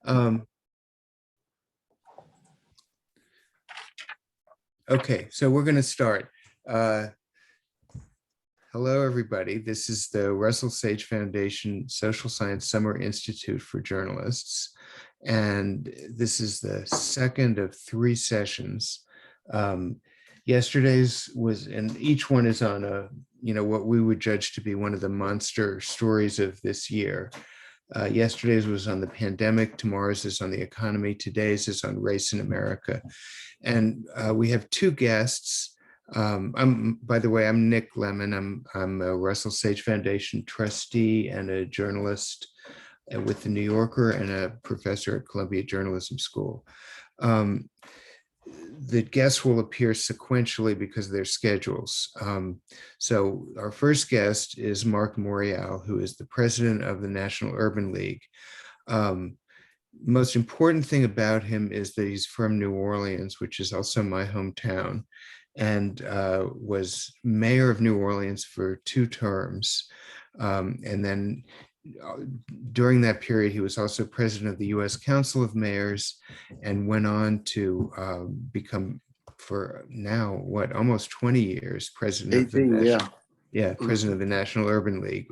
Um, okay, so we're going to start. Hello, everybody. This is the Russell Sage Foundation Social Science Summer Institute for Journalists. And this is the second of 3 sessions. Yesterday's was, and each one is on what we would judge to be one of the monster stories of this year. Yesterday's was on the pandemic, tomorrow's is on the economy, today's is on race in America. And we have 2 guests. By the way, I'm Nick Lemon. I'm a Russell Sage Foundation trustee and a journalist with the New Yorker and a professor at Columbia Journalism School. The guests will appear sequentially because of their schedules. So our first guest is Marc Morial, who is the president of the National Urban League. Most important thing about him is that he's from New Orleans, which is also my hometown, and was mayor of New Orleans for 2 terms. And then during that period, he was also president of the U.S. Council of Mayors and went on to become, for now, almost 20 years, president of the National Urban League,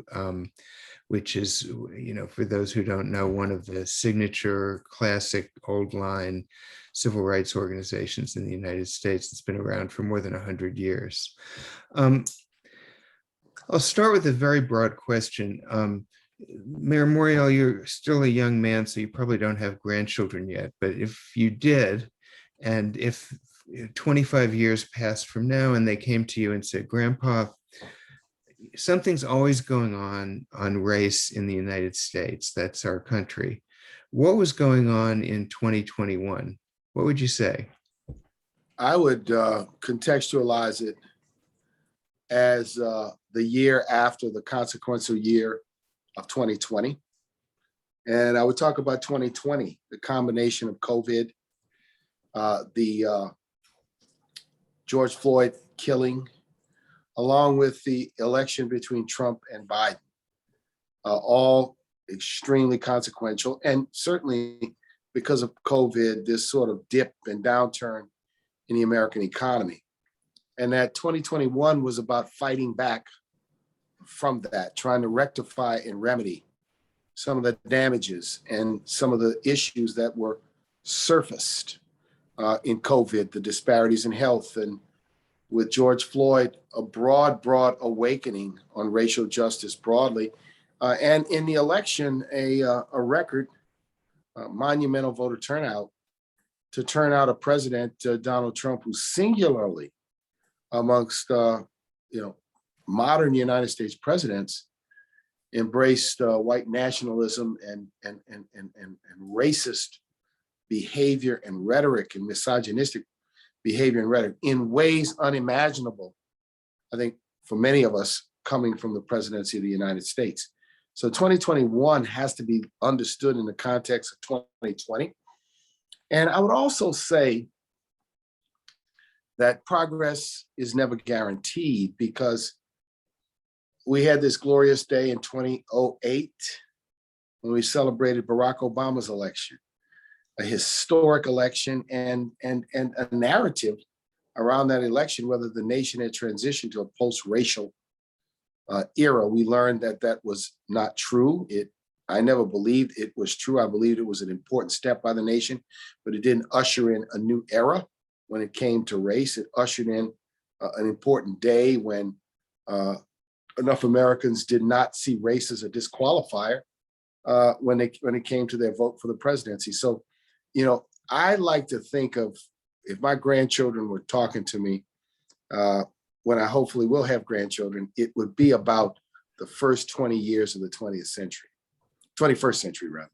which is, for those who don't know, one of the signature classic old line civil rights organizations in the United States. It's been around for more than 100 years. I'll start with a very broad question. Mayor Morial, you're still a young man, so you probably don't have grandchildren yet, but if you did, and if 25 years passed from now and they came to you and said, Grandpa, something's always going on race in the United States, that's our country. What was going on in 2021? What would you say? I would contextualize it as the year after the consequential year of 2020. And I would talk about 2020, the combination of COVID, the George Floyd killing, along with the election between Trump and Biden, all extremely consequential. And certainly because of COVID, this sort of dip and downturn in the American economy. And that 2021 was about fighting back from that, trying to rectify and remedy some of the damages and some of the issues that were surfaced in COVID, the disparities in health, and with George Floyd, a broad awakening on racial justice broadly. And in the election, a record monumental voter turnout to turn out a president, Donald Trump, who singularly amongst modern United States presidents embraced white nationalism and racist behavior and rhetoric and misogynistic behavior and rhetoric in ways unimaginable, I think, for many of us coming from the presidency of the United States. So 2021 has to be understood in the context of 2020. And I would also say that progress is never guaranteed, because we had this glorious day in 2008 when we celebrated Barack Obama's election, a historic election, and a narrative around that election, whether the nation had transitioned to a post-racial era. We learned that that was not true. I never believed it was true. I believed it was an important step by the nation, but it didn't usher in a new era when it came to race. It ushered in an important day when enough Americans did not see race as a disqualifier when it came to their vote for the presidency. So, I like to think of, if my grandchildren were talking to me, when I hopefully will have grandchildren, it would be about the first 20 years of the 21st century rather.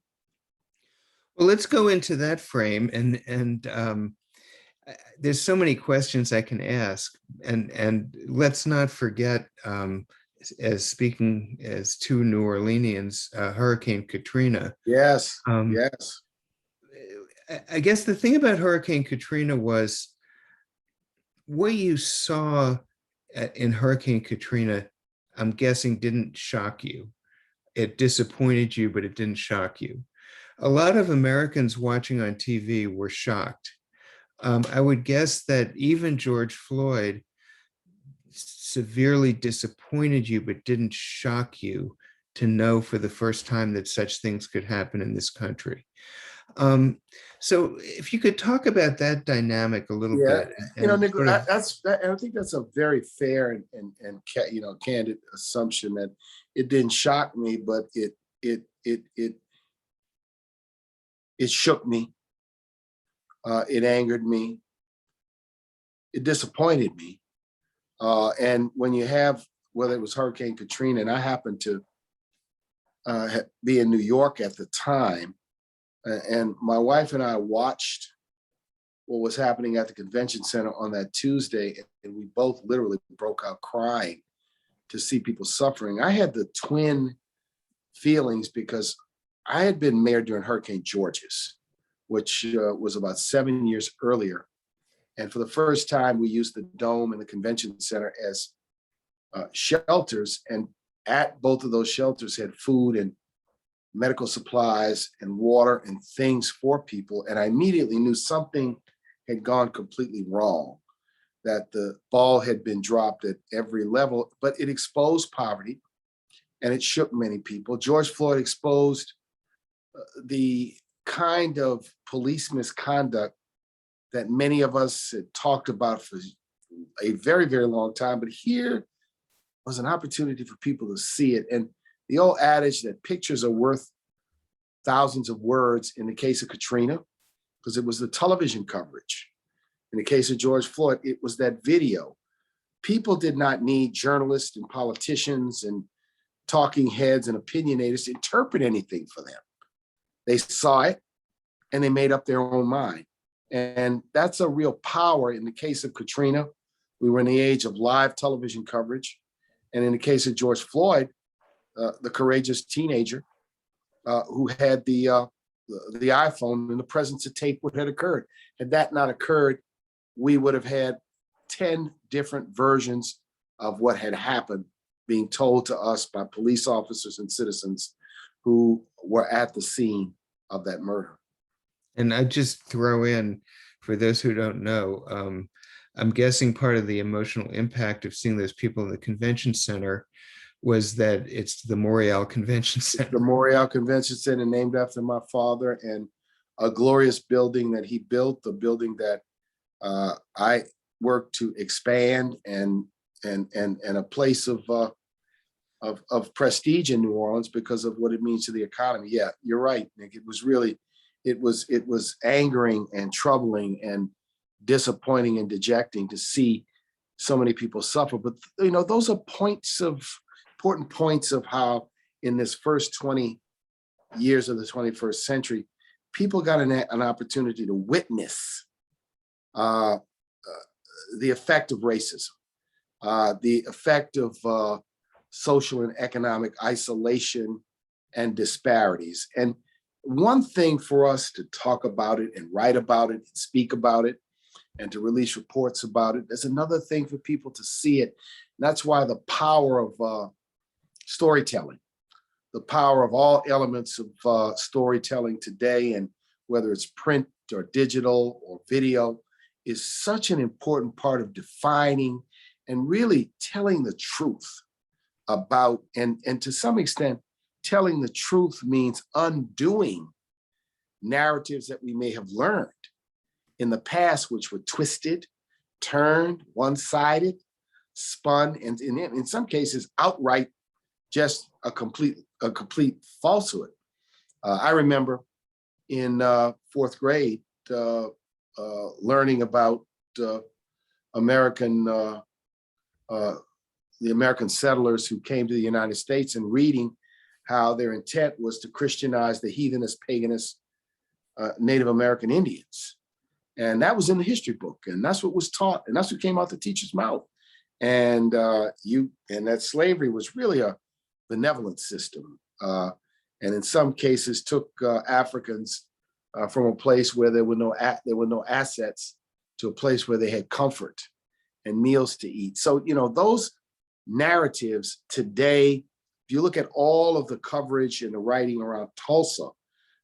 Well, let's go into that frame, and there's so many questions I can ask, and let's not forget, as speaking as 2 New Orleanians, Hurricane Katrina. Yes, yes. I guess the thing about Hurricane Katrina was what you saw in Hurricane Katrina, I'm guessing, didn't shock you. It disappointed you, but it didn't shock you. A lot of Americans watching on TV were shocked. I would guess that even George Floyd severely disappointed you, but didn't shock you to know for the first time that such things could happen in this country. Um, so if you could talk about that dynamic a little Yeah, bit and Nick, sort of, I think that's a very fair and candid assumption that it didn't shock me, but it shook me, it angered me, it disappointed me, and when you have, whether it was Hurricane Katrina, and I happened to be in New York at the time, and my wife and I watched what was happening at the convention center on that Tuesday, and we both literally broke out crying to see people suffering. I had the twin feelings because I had been mayor during Hurricane Georges, which was about 7 years earlier. And for the first time, we used the Dome and the convention center as shelters. And at both of those shelters had food and medical supplies and water and things for people. And I immediately knew something had gone completely wrong, that the ball had been dropped at every level, but it exposed poverty and it shook many people. George Floyd exposed the kind of police misconduct that many of us had talked about for a very, very long time. But here was an opportunity for people to see it. And the old adage that pictures are worth thousands of words in the case of Katrina, because it was the television coverage. In the case of George Floyd, it was that video. People did not need journalists and politicians and talking heads and opinionators to interpret anything for them. They saw it and they made up their own mind. And that's a real power. In the case of Katrina, we were in the age of live television coverage. And in the case of George Floyd, the courageous teenager who had the iPhone in the presence of tape what had occurred. Had that not occurred, we would have had 10 different versions of what had happened being told to us by police officers and citizens who were at the scene of that murder. and I just throw in, for those who don't know, I'm guessing part of the emotional impact of seeing those people in the convention center was that it's the Morial Convention Center. The Morial Convention Center, named after my father, and a glorious building that he built, the building that I worked to expand, and a place of prestige in New Orleans because of what it means to the economy. Yeah, you're right, Nick. It was really, it was angering and troubling and disappointing and dejecting to see so many people suffer. But those are important points of how in this first 20 years of the 21st century, people got an opportunity to witness the effect of racism, the effect of social and economic isolation and disparities. And one thing for us to talk about it and write about it and speak about it and to release reports about it, there's another thing for people to see it. And that's why the power of storytelling, the power of all elements of storytelling today, and whether it's print or digital or video, is such an important part of defining and really telling the truth about, and to some extent, telling the truth means undoing narratives that we may have learned in the past, which were twisted, turned, one-sided, spun, and in some cases, outright just a complete falsehood. I remember in fourth grade learning about the American settlers who came to the United States and reading how their intent was to Christianize the heathenist, paganist Native American Indians. And that was in the history book, and that's what was taught, and that's what came out the teacher's mouth. And that slavery was really a benevolent system, and in some cases took Africans from a place where there were no assets to a place where they had comfort and meals to eat. So those narratives today, if you look at all of the coverage and the writing around Tulsa,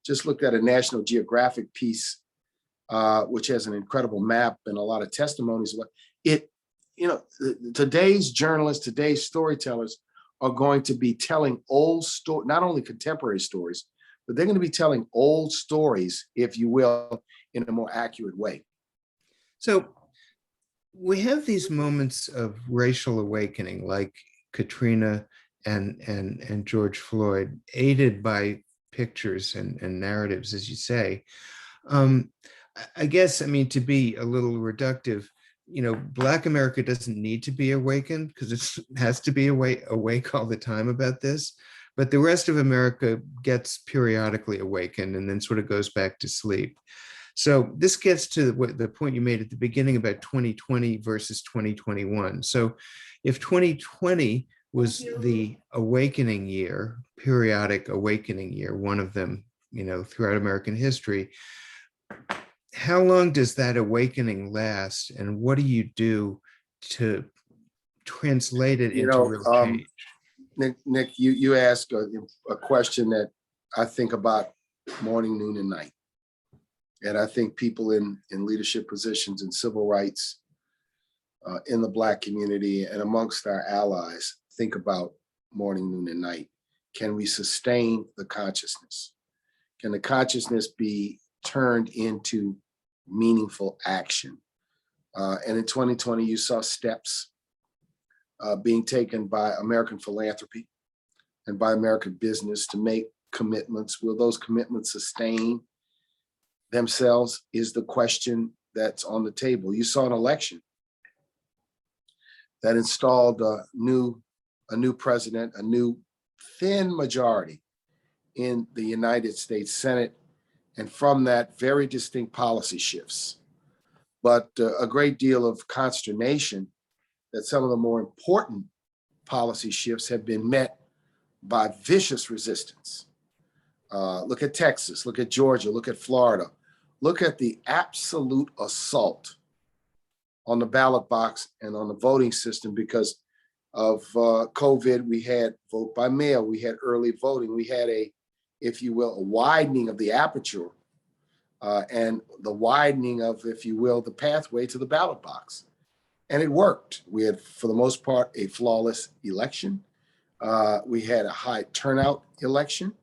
just looked at a National Geographic piece, which has an incredible map and a lot of testimonies. It, today's journalists, today's storytellers are going to be telling old stories, not only contemporary stories, but they're going to be telling old stories, if you will, in a more accurate way. So we have these moments of racial awakening, like Katrina and George Floyd, aided by pictures and narratives, as you say. I guess, I mean, to be a little reductive, Black America doesn't need to be awakened because it has to be awake all the time about this. But the rest of America gets periodically awakened and then sort of goes back to sleep. So this gets to the point you made at the beginning about 2020 versus 2021. So if 2020 was the awakening year, periodic awakening year, one of them, throughout American history, how long does that awakening last, and what do you do to translate it into real change? Nick, you ask a question that I think about morning, noon, and night. And I think people in leadership positions in civil rights, in the Black community and amongst our allies think about morning, noon, and night. Can we sustain the consciousness? Can the consciousness be turned into meaningful action? And in 2020, you saw steps being taken by American philanthropy and by American business to make commitments. Will those commitments sustain themselves is the question that's on the table. You saw an election that installed a new president, a new thin majority in the United States Senate, and from that, very distinct policy shifts. But a great deal of consternation that some of the more important policy shifts have been met by vicious resistance. Look at Texas, look at Georgia, look at Florida. Look at the absolute assault on the ballot box and on the voting system because of COVID. We had vote by mail, we had early voting, we had if you will, a widening of the aperture and the widening of, if you will, the pathway to the ballot box. And it worked. We had, for the most part, a flawless election. We had a high turnout election.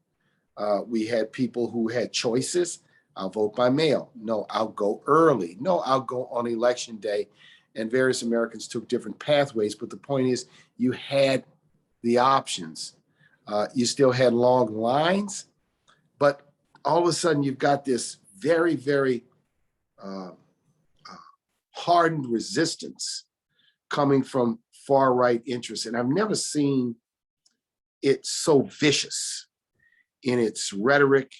We had people who had choices. I'll vote by mail. No, I'll go early. No, I'll go on election day. And various Americans took different pathways. But the point is, you had the options. You still had long lines. But all of a sudden, you've got this very, very hardened resistance coming from far right interests. And I've never seen it so vicious in its rhetoric,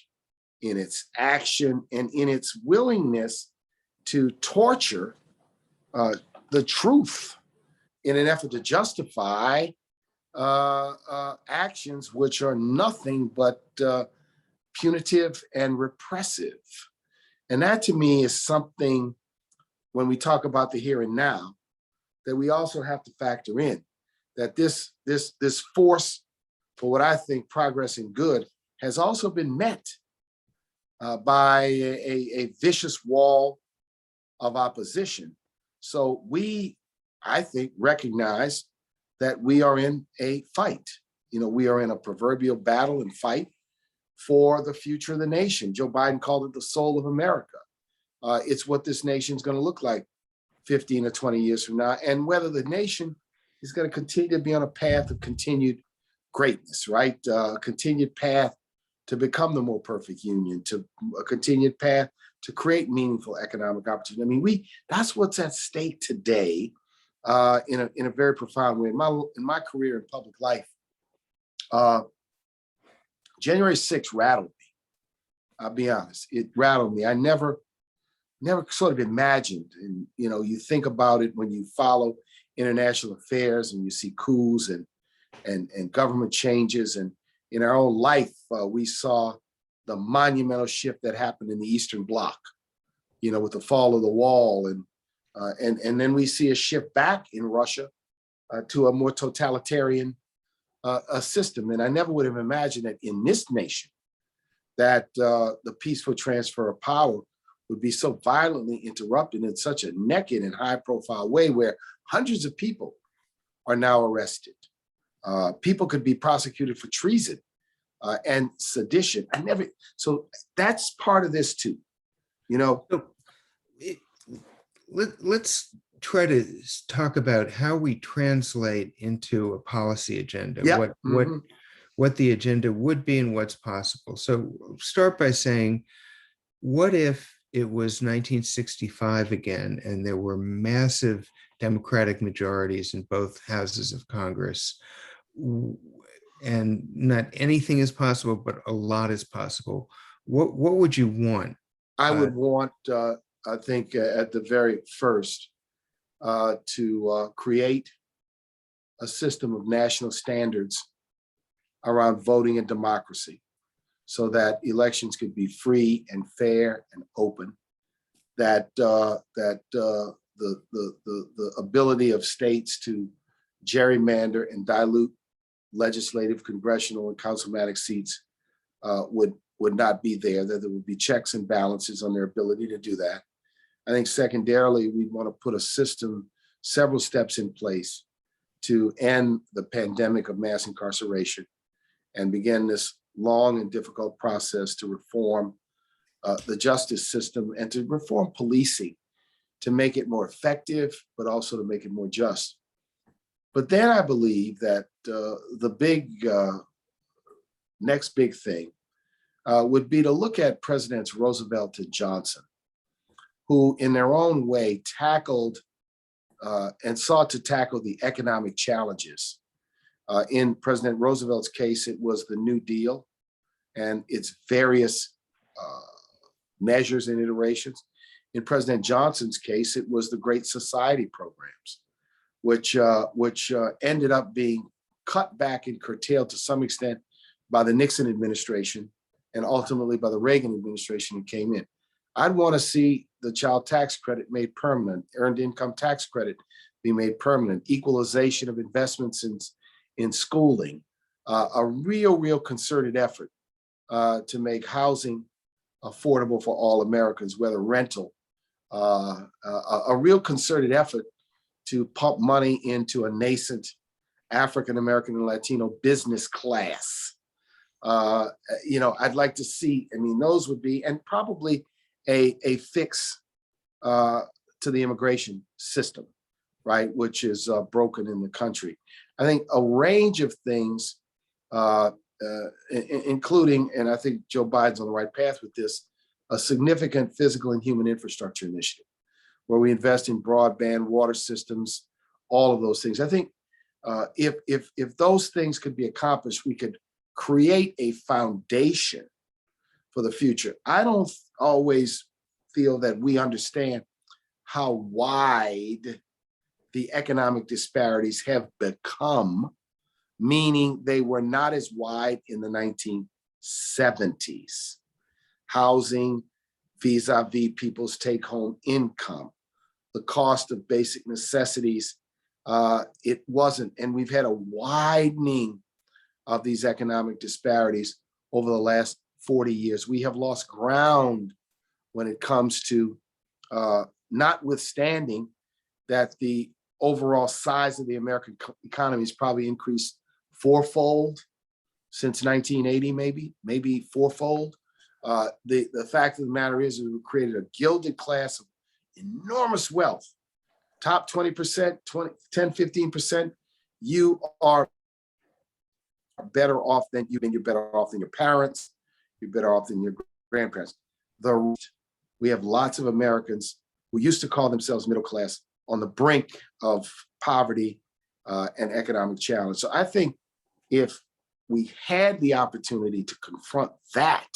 in its action, and in its willingness to torture the truth in an effort to justify actions which are nothing but punitive and repressive. And that to me is something, when we talk about the here and now, that we also have to factor in, that this force for what I think progress and good has also been met by a vicious wall of opposition. So we, I think, recognize that we are in a fight. We are in a proverbial battle and fight for the future of the nation. Joe Biden called it the soul of America. It's what this nation's going to look like 15 or 20 years from now, and whether the nation is going to continue to be on a path of continued greatness, right? Continued path to become the more perfect union, to a continued path to create meaningful economic opportunity. I mean, that's what's at stake today in a very profound way. In my career in public life, January 6th rattled me. I'll be honest, it rattled me. I never sort of imagined, and you think about it when you follow international affairs and you see coups and government changes, and in our own life, we saw the monumental shift that happened in the Eastern Bloc, with the fall of the wall, and then we see a shift back in Russia to a more totalitarian system. And I never would have imagined that in this nation, that the peaceful transfer of power would be so violently interrupted in such a naked and high-profile way where hundreds of people are now arrested. People could be prosecuted for treason and sedition. So that's part of this too, you know. So let's try to talk about how we translate into a policy agenda, Yep. what the agenda would be and what's possible. So start by saying, what if it was 1965 again and there were massive Democratic majorities in both houses of Congress, and not anything is possible, but a lot is possible? What would you want? I would want, I think, at the very first, to create a system of national standards around voting and democracy, so that elections could be free and fair and open. That the ability of states to gerrymander and dilute legislative, congressional, and councilmanic seats would not be there. That there would be checks and balances on their ability to do that. I think secondarily, we'd want to put a system, several steps in place to end the pandemic of mass incarceration and begin this long and difficult process to reform the justice system and to reform policing, to make it more effective, but also to make it more just. But then I believe that the next big thing would be to look at Presidents Roosevelt and Johnson, who in their own way tackled and sought to tackle the economic challenges. In President Roosevelt's case, it was the New Deal and its various measures and iterations. In President Johnson's case, it was the Great Society programs, which ended up being cut back and curtailed to some extent by the Nixon administration and ultimately by the Reagan administration who came in. I'd want to see the child tax credit made permanent, earned income tax credit be made permanent, equalization of investments in schooling, a real concerted effort to make housing affordable for all Americans, whether rental, a real concerted effort to pump money into a nascent African-American and Latino business class. I'd like to see, those would be, and probably a fix to the immigration system, right, which is broken in the country. I think a range of things, including, and I think Joe Biden's on the right path with this, a significant physical and human infrastructure initiative, where we invest in broadband, water systems, all of those things. I think if those things could be accomplished, we could create a foundation for the future. I don't always feel that we understand how wide the economic disparities have become, meaning they were not as wide in the 1970s. Housing vis-a-vis people's take-home income, the cost of basic necessities, it wasn't. And we've had a widening of these economic disparities over the last 40 years. We have lost ground when it comes to, notwithstanding that the overall size of the American economy has probably increased fourfold since 1980, maybe fourfold. The fact of the matter is we've created a gilded class of enormous wealth. Top 20%, 10, 15%, you are better off than you're better off than your parents, you're better off than your grandparents. We have lots of Americans who used to call themselves middle class on the brink of poverty and economic challenge. So I think if we had the opportunity to confront that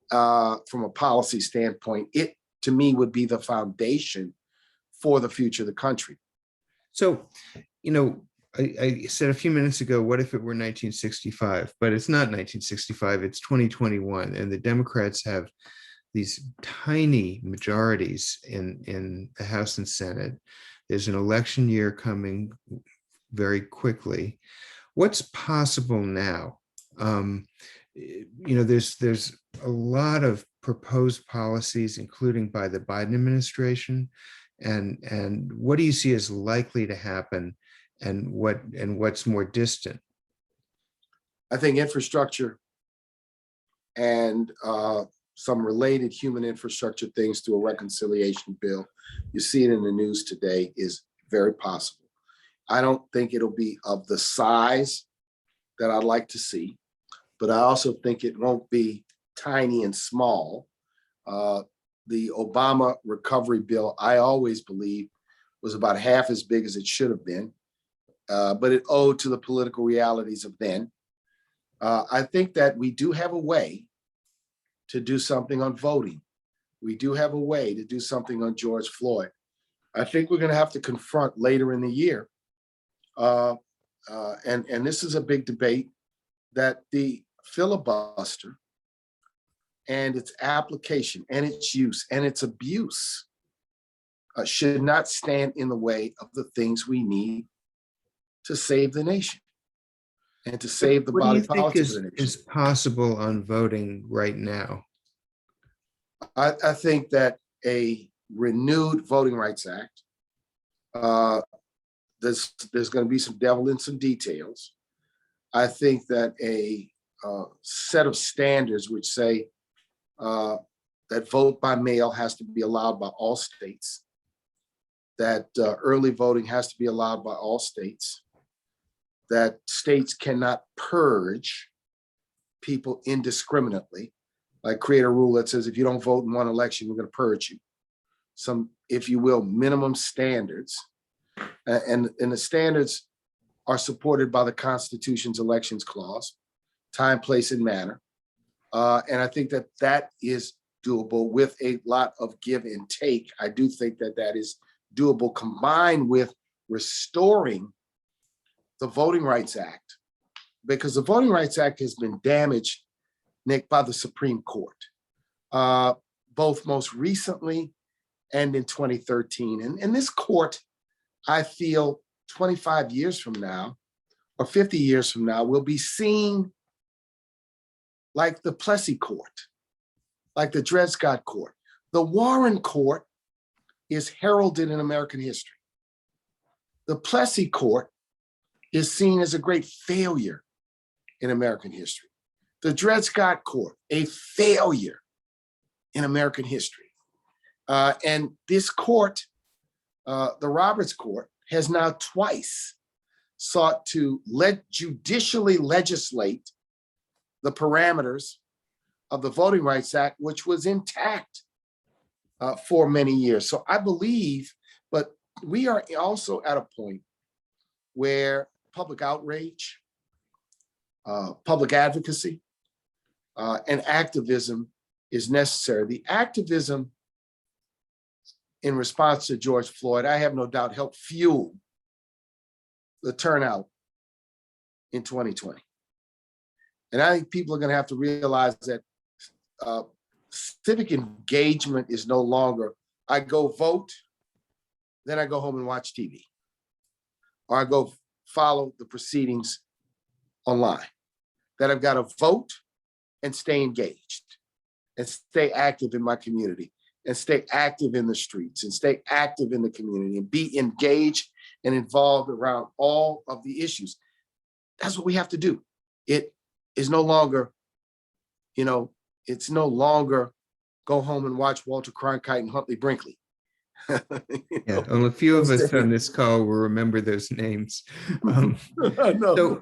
from a policy standpoint, it to me would be the foundation for the future of the country. So, I said a few minutes ago, what if it were 1965? But it's not 1965, it's 2021. And the Democrats have these tiny majorities in the House and Senate. There's an election year coming very quickly. What's possible now? there's a lot of proposed policies, including by the Biden administration, and what do you see as likely to happen, and what's more distant? I think infrastructure and some related human infrastructure things to a reconciliation bill, you see it in the news today, is very possible. I don't think it'll be of the size that I'd like to see, but I also think it won't be tiny and small. The Obama recovery bill, I always believe, was about half as big as it should have been, but it owed to the political realities of then. I think that we do have a way to do something on voting. We do have a way to do something on George Floyd. I think we're going to have to confront later in the year, and this is a big debate, that the filibuster and its application and its use and its abuse should not stand in the way of the things we need to save the nation and to save the What do body you think politic of the nation. is possible on voting right now? I think that a renewed Voting Rights Act, there's going to be some devil in some details. I think that a set of standards which say that vote by mail has to be allowed by all states, that early voting has to be allowed by all states, that states cannot purge people indiscriminately, like create a rule that says if you don't vote in one election, we're going to purge you. Some, if you will, minimum standards. And the standards are supported by the Constitution's elections clause, time, place, and manner. And I think that that is doable with a lot of give and take. I do think that that is doable, combined with restoring the Voting Rights Act, because the Voting Rights Act has been damaged, Nick, by the Supreme Court, both most recently and in 2013. And this court, I feel 25 years from now or 50 years from now, will be seen like the Plessy Court, like the Dred Scott Court. The Warren Court is heralded in American history. The Plessy Court is seen as a great failure in American history. The Dred Scott Court, a failure in American history. And this court, the Roberts Court, has now twice sought to judicially legislate the parameters of the Voting Rights Act, which was intact for many years. So I believe, but we are also at a point where public outrage, public advocacy, and activism is necessary. The activism in response to George Floyd, I have no doubt, helped fuel the turnout in 2020. And I think people are going to have to realize that civic engagement is no longer, I go vote, then I go home and watch TV, or I go follow the proceedings online. That I've got to vote and stay engaged and stay active in my community and stay active in the streets and stay active in the community and be engaged and involved around all of the issues. That's what we have to do. It is no longer, it's no longer go home and watch Walter Cronkite and Huntley Brinkley. Yeah, well, a few of us on this call will remember those names. So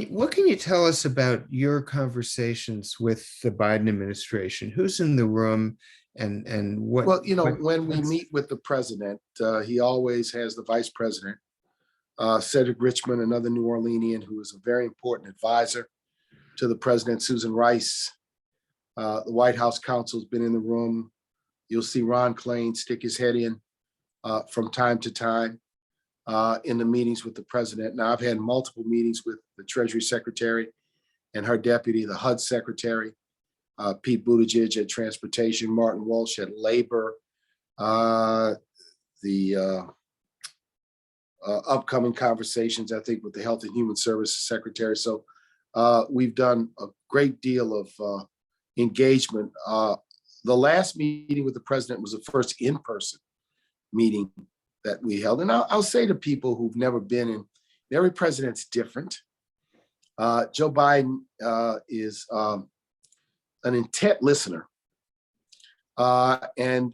what can you tell us about your conversations with the Biden administration? Who's in the room and what? Well, when we meet with the president, he always has the vice president, Cedric Richmond, another New Orleanian who is a very important advisor to the president, Susan Rice. The White House counsel has been in the room. You'll see Ron Klain stick his head in from time to time in the meetings with the president. Now, I've had multiple meetings with the Treasury Secretary and her deputy, the HUD Secretary, Pete Buttigieg at Transportation, Martin Walsh at Labor, the upcoming conversations, I think, with the Health and Human Services Secretary. So We've done a great deal of engagement. The last meeting with the president was the first in-person meeting that we held. And I'll say to people who've never been in, every president's different. Joe Biden is an intent listener, and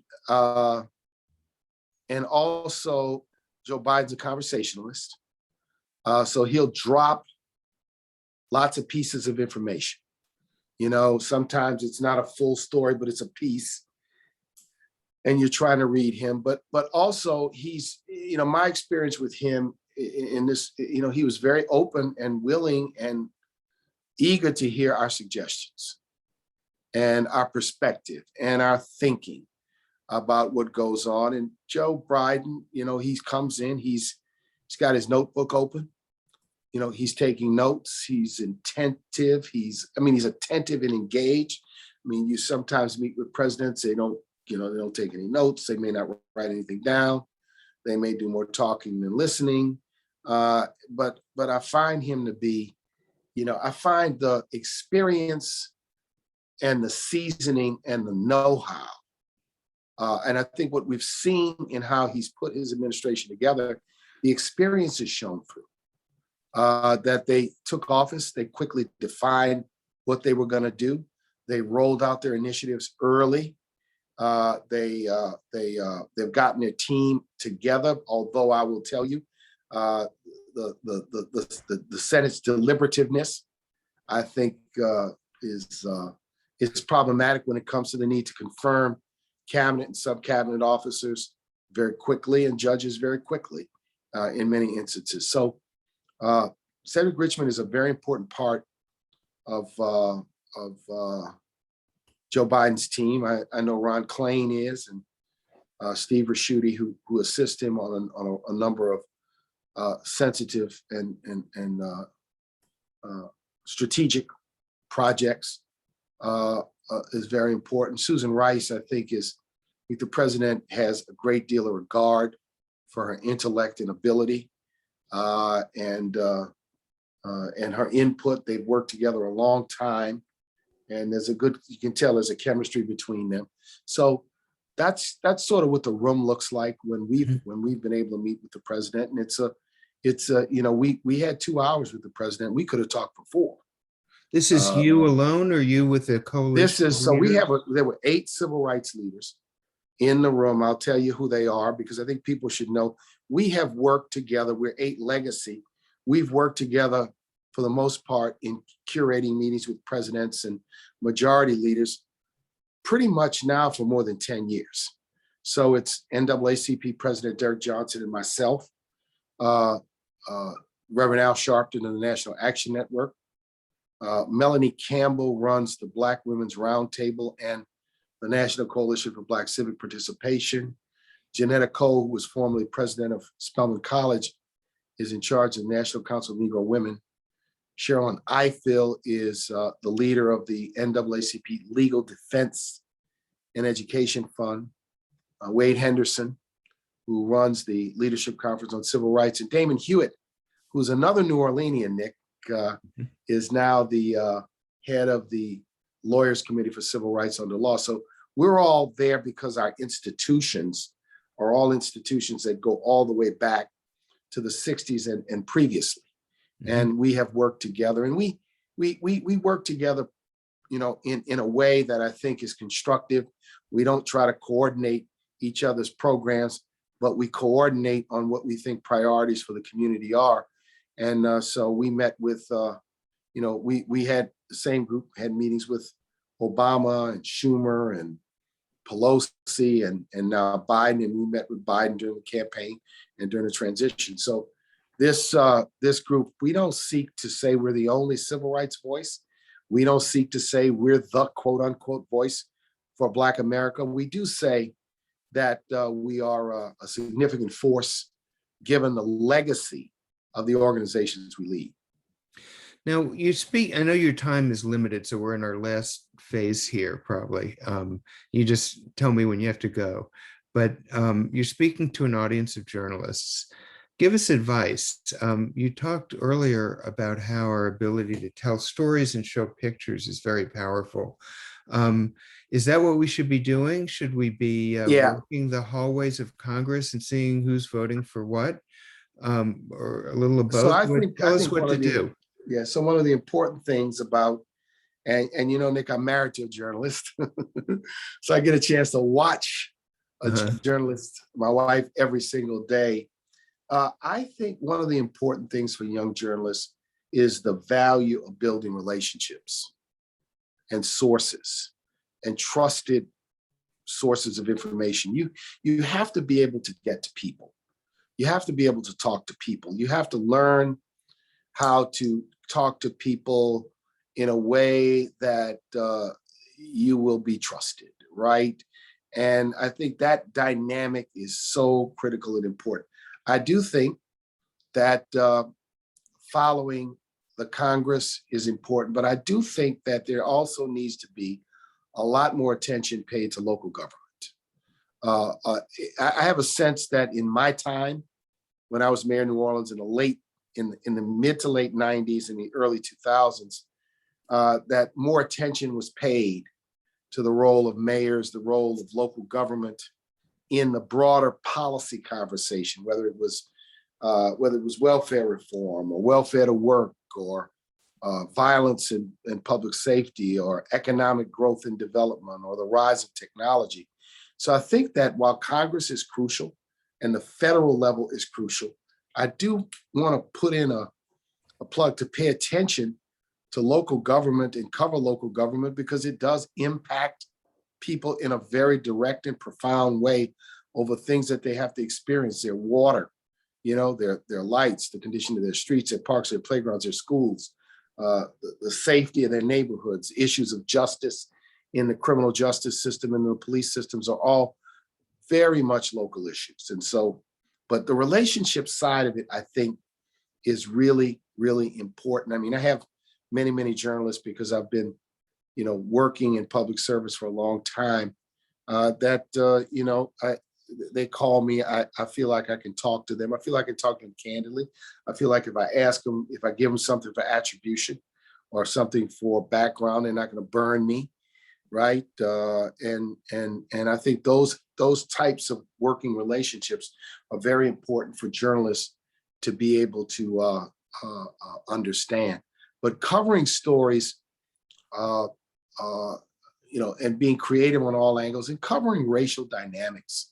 also Joe Biden's a conversationalist. So he'll drop lots of pieces of information. Sometimes it's not a full story, but it's a piece, and you're trying to read him. But also he's, my experience with him in this, he was very open and willing and eager to hear our suggestions and our perspective and our thinking about what goes on. And Joe Biden, he comes in, he's got his notebook open. He's taking notes. He's attentive. He's attentive and engaged. You sometimes meet with presidents. They don't take any notes. They may not write anything down. They may do more talking than listening. But I find him to be, I find the experience and the seasoning and the know-how. And I think what we've seen in how he's put his administration together, the experience is shown through. That they took office, they quickly defined what they were going to do. They rolled out their initiatives early. They've gotten their team together. Although I will tell you, the Senate's deliberativeness, I think, is problematic when it comes to the need to confirm cabinet and sub-cabinet officers very quickly and judges very quickly in many instances. So. Senator Richmond is a very important part of Joe Biden's team. I know Ron Klain is, and Steve Raschuti, who assist him on a number of sensitive and strategic projects, is very important. Susan Rice, I think the president has a great deal of regard for her intellect and ability. And her input. They've worked together a long time, and you can tell there's a chemistry between them. So that's sort of what the room looks like when we've been able to meet with the president. And we had 2 hours with the president. We could have talked for 4. This is you alone, or you with a coalition? There were 8 civil rights leaders in the room. I'll tell you who they are because I think people should know. We have worked together. We're 8 Legacy. We've worked together for the most part in curating meetings with presidents and majority leaders pretty much now for more than 10 years. So it's NAACP President Derek Johnson and myself, Reverend Al Sharpton of the National Action Network. Melanie Campbell runs the Black Women's Roundtable and the National Coalition for Black Civic Participation. Janetta Cole, who was formerly president of Spelman College, is in charge of the National Council of Negro Women. Sherilyn Ifill is the leader of the NAACP Legal Defense and Education Fund. Wade Henderson, who runs the Leadership Conference on Civil Rights, and Damon Hewitt, who's another New Orleanian, Nick, is now the head of the Lawyers Committee for Civil Rights under law. So we're all there because our institutions are all institutions that go all the way back to the 60s and previously. Mm-hmm. And we have worked together, and we work together, in a way that I think is constructive. We don't try to coordinate each other's programs, but we coordinate on what we think priorities for the community are. And so we met with, we had the same group, had meetings with Obama and Schumer and Pelosi and now Biden, and we met with Biden during the campaign and during the transition. So this group, we don't seek to say we're the only civil rights voice. We don't seek to say we're the quote unquote voice for Black America. We do say that we are a significant force given the legacy of the organizations we lead. Now you speak, I know your time is limited, so we're in our last phase here probably. You just tell me when you have to go, but you're speaking to an audience of journalists. give us advice. You talked earlier about how our ability to tell stories and show pictures is very powerful. Um, is that what we should be doing? Should we be Yeah. walking the hallways of Congress and seeing who's voting for what, or a little of So both? I think Tell us what one to of the do. yeah. So one of the important things about and you know, Nick, I'm married to a journalist, so I get a chance to watch a Uh-huh. journalist, my wife, every single day. I think one of the important things for young journalists is the value of building relationships and sources and trusted sources of information. You have to be able to get to people. You have to be able to talk to people. You have to learn how to talk to people in a way that you will be trusted, right? And I think that dynamic is so critical and important. I do think that following the Congress is important, but I do think that there also needs to be a lot more attention paid to local government. I have a sense that in my time, when I was mayor of New Orleans in the mid to late 90s and the early 2000s, that more attention was paid to the role of mayors, the role of local government in the broader policy conversation, whether it was welfare reform or welfare to work or violence and public safety or economic growth and development or the rise of technology. So I think that while Congress is crucial and the federal level is crucial, I do want to put in a plug to pay attention to local government and cover local government because it does impact people in a very direct and profound way over things that they have to experience, their water, you know, their lights, the condition of their streets, their parks, their playgrounds, their schools, the safety of their neighborhoods, issues of justice in the criminal justice system and the police systems are all very much local issues. And so, but the relationship side of it, I think, is really, really important. I mean, I have many, many journalists because I've been, you know, working in public service for a long time. They call me. I feel like I can talk to them. I feel like I can talk to them candidly. I feel like if I ask them, if I give them something for attribution or something for background, they're not going to burn me, right? And I think those types of working relationships are very important for journalists to be able to understand. But covering stories, and being creative on all angles, and covering racial dynamics,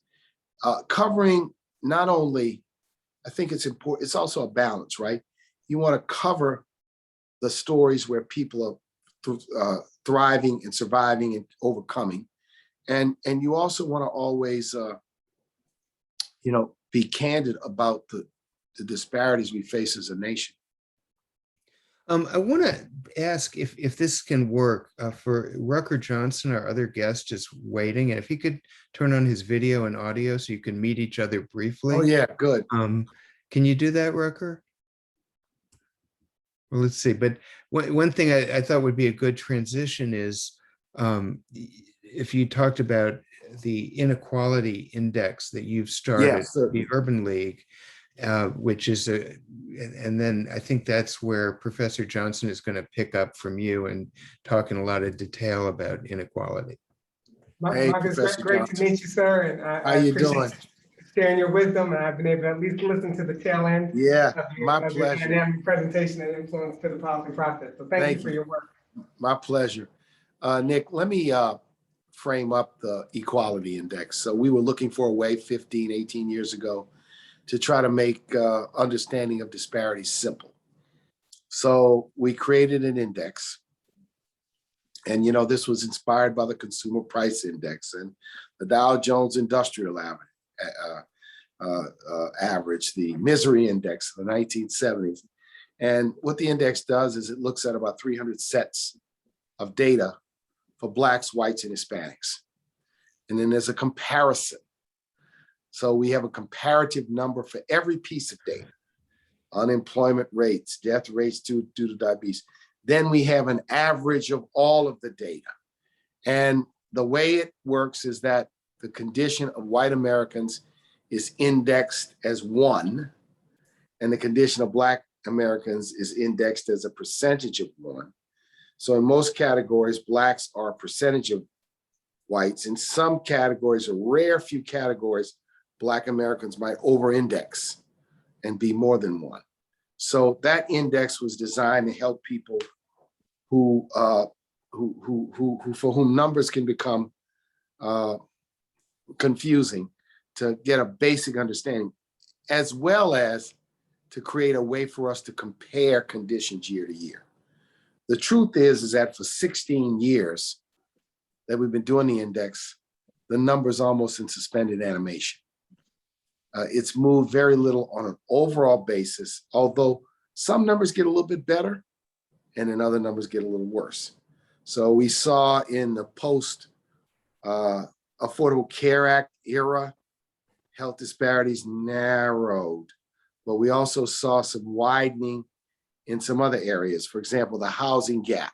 covering not only, I think it's important, it's also a balance, right? You want to cover the stories where people are thriving and surviving and overcoming, and you also want to always, be candid about the disparities we face as a nation. I want to ask if this can work for Rucker Johnson, our other guest, is waiting, and if he could turn on his video and audio so you can meet each other briefly. Oh yeah, good. Can you do that, Rucker? Well, let's see. But one thing I thought would be a good transition is if you talked about the Inequality Index that you've started, Yes, certainly. the Urban League, which is and then I think that's where Professor Johnson is going to pick up from you and talk in a lot of detail about inequality. Hey, Mark, it's Professor great to Johnson. meet you, sir. And How I you appreciate doing? sharing your wisdom. And I've been able to at least listen to the tail end Yeah, of my your pleasure. dynamic presentation and influence to the policy process. So thank you for your work. My pleasure. Nick, let me frame up the Equality Index. So we were looking for a way 15, 18 years ago to try to make understanding of disparities simple. So we created an index. And, this was inspired by the Consumer Price Index and the Dow Jones Industrial Average, the Misery Index of the 1970s. And what the index does is it looks at about 300 sets of data for Blacks, whites, and Hispanics. And then there's a comparison. So we have a comparative number for every piece of data: unemployment rates, death rates due to diabetes. Then we have an average of all of the data. And the way it works is that the condition of white Americans is indexed as 1, and the condition of Black Americans is indexed as a percentage of 1. So in most categories, Blacks are a percentage of whites. In some categories, a rare few categories, Black Americans might over-index and be more than 1. So that index was designed to help people who for whom numbers can become confusing, to get a basic understanding, as well as to create a way for us to compare conditions year to year. The truth is that for 16 years that we've been doing the index, the number's almost in suspended animation. It's moved very little on an overall basis, although some numbers get a little bit better and then other numbers get a little worse. So we saw in the post Affordable Care Act era, health disparities narrowed, but we also saw some widening in some other areas. For example, the housing gap,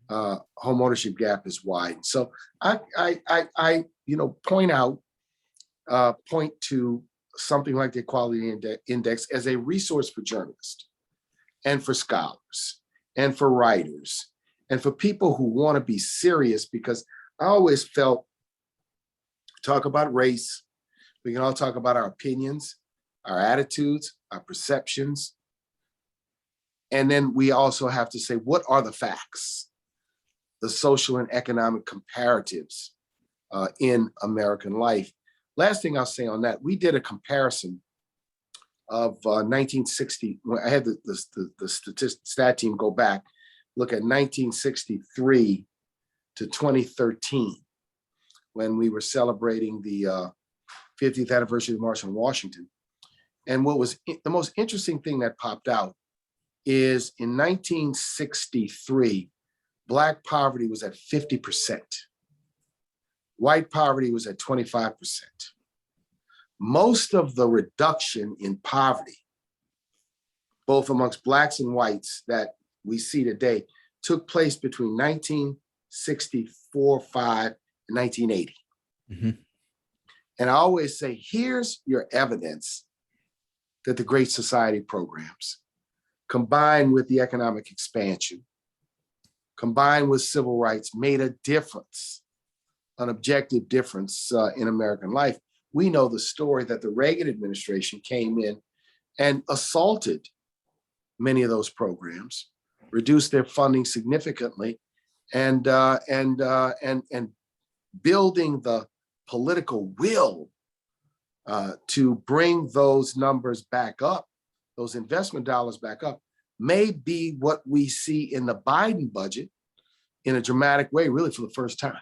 home ownership gap is wide. So I point to something like the Equality Index as a resource for journalists and for scholars and for writers and for people who want to be serious, because I always felt, talk about race, we can all talk about our opinions, our attitudes, our perceptions. And then we also have to say, what are the facts, the social and economic comparatives in American life? Last thing I'll say on that, we did a comparison of 1960. I had the stat team go back, look at 1963 to 2013, when we were celebrating the 50th anniversary of the March on Washington. And what was the most interesting thing that popped out is in 1963, Black poverty was at 50%. White poverty was at 25%. Most of the reduction in poverty, both amongst Blacks and whites, that we see today took place between 1964, 5, and 1980. Mm-hmm. And I always say, here's your evidence that the Great Society programs, combined with the economic expansion, combined with civil rights, made a difference, an objective difference in American life. We know the story that the Reagan administration came in and assaulted many of those programs, reduced their funding significantly, and building the political will to bring those numbers back up, those investment dollars back up, may be what we see in the Biden budget in a dramatic way, really for the first time.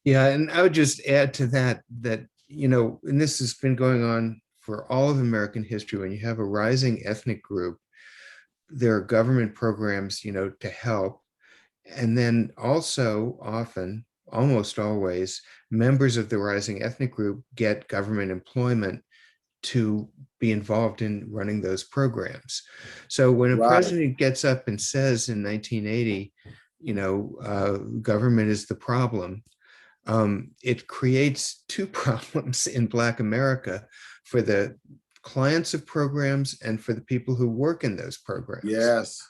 Yeah, and I would just add to that, and this has been going on for all of American history. When you have a rising ethnic group, there are government programs, to help. And then also often, almost always, members of the rising ethnic group get government employment to be involved in running those programs. So when a president gets up and says in 1980, government is the problem, it creates two problems in Black America for the clients of programs and for the people who work in those programs. Yes.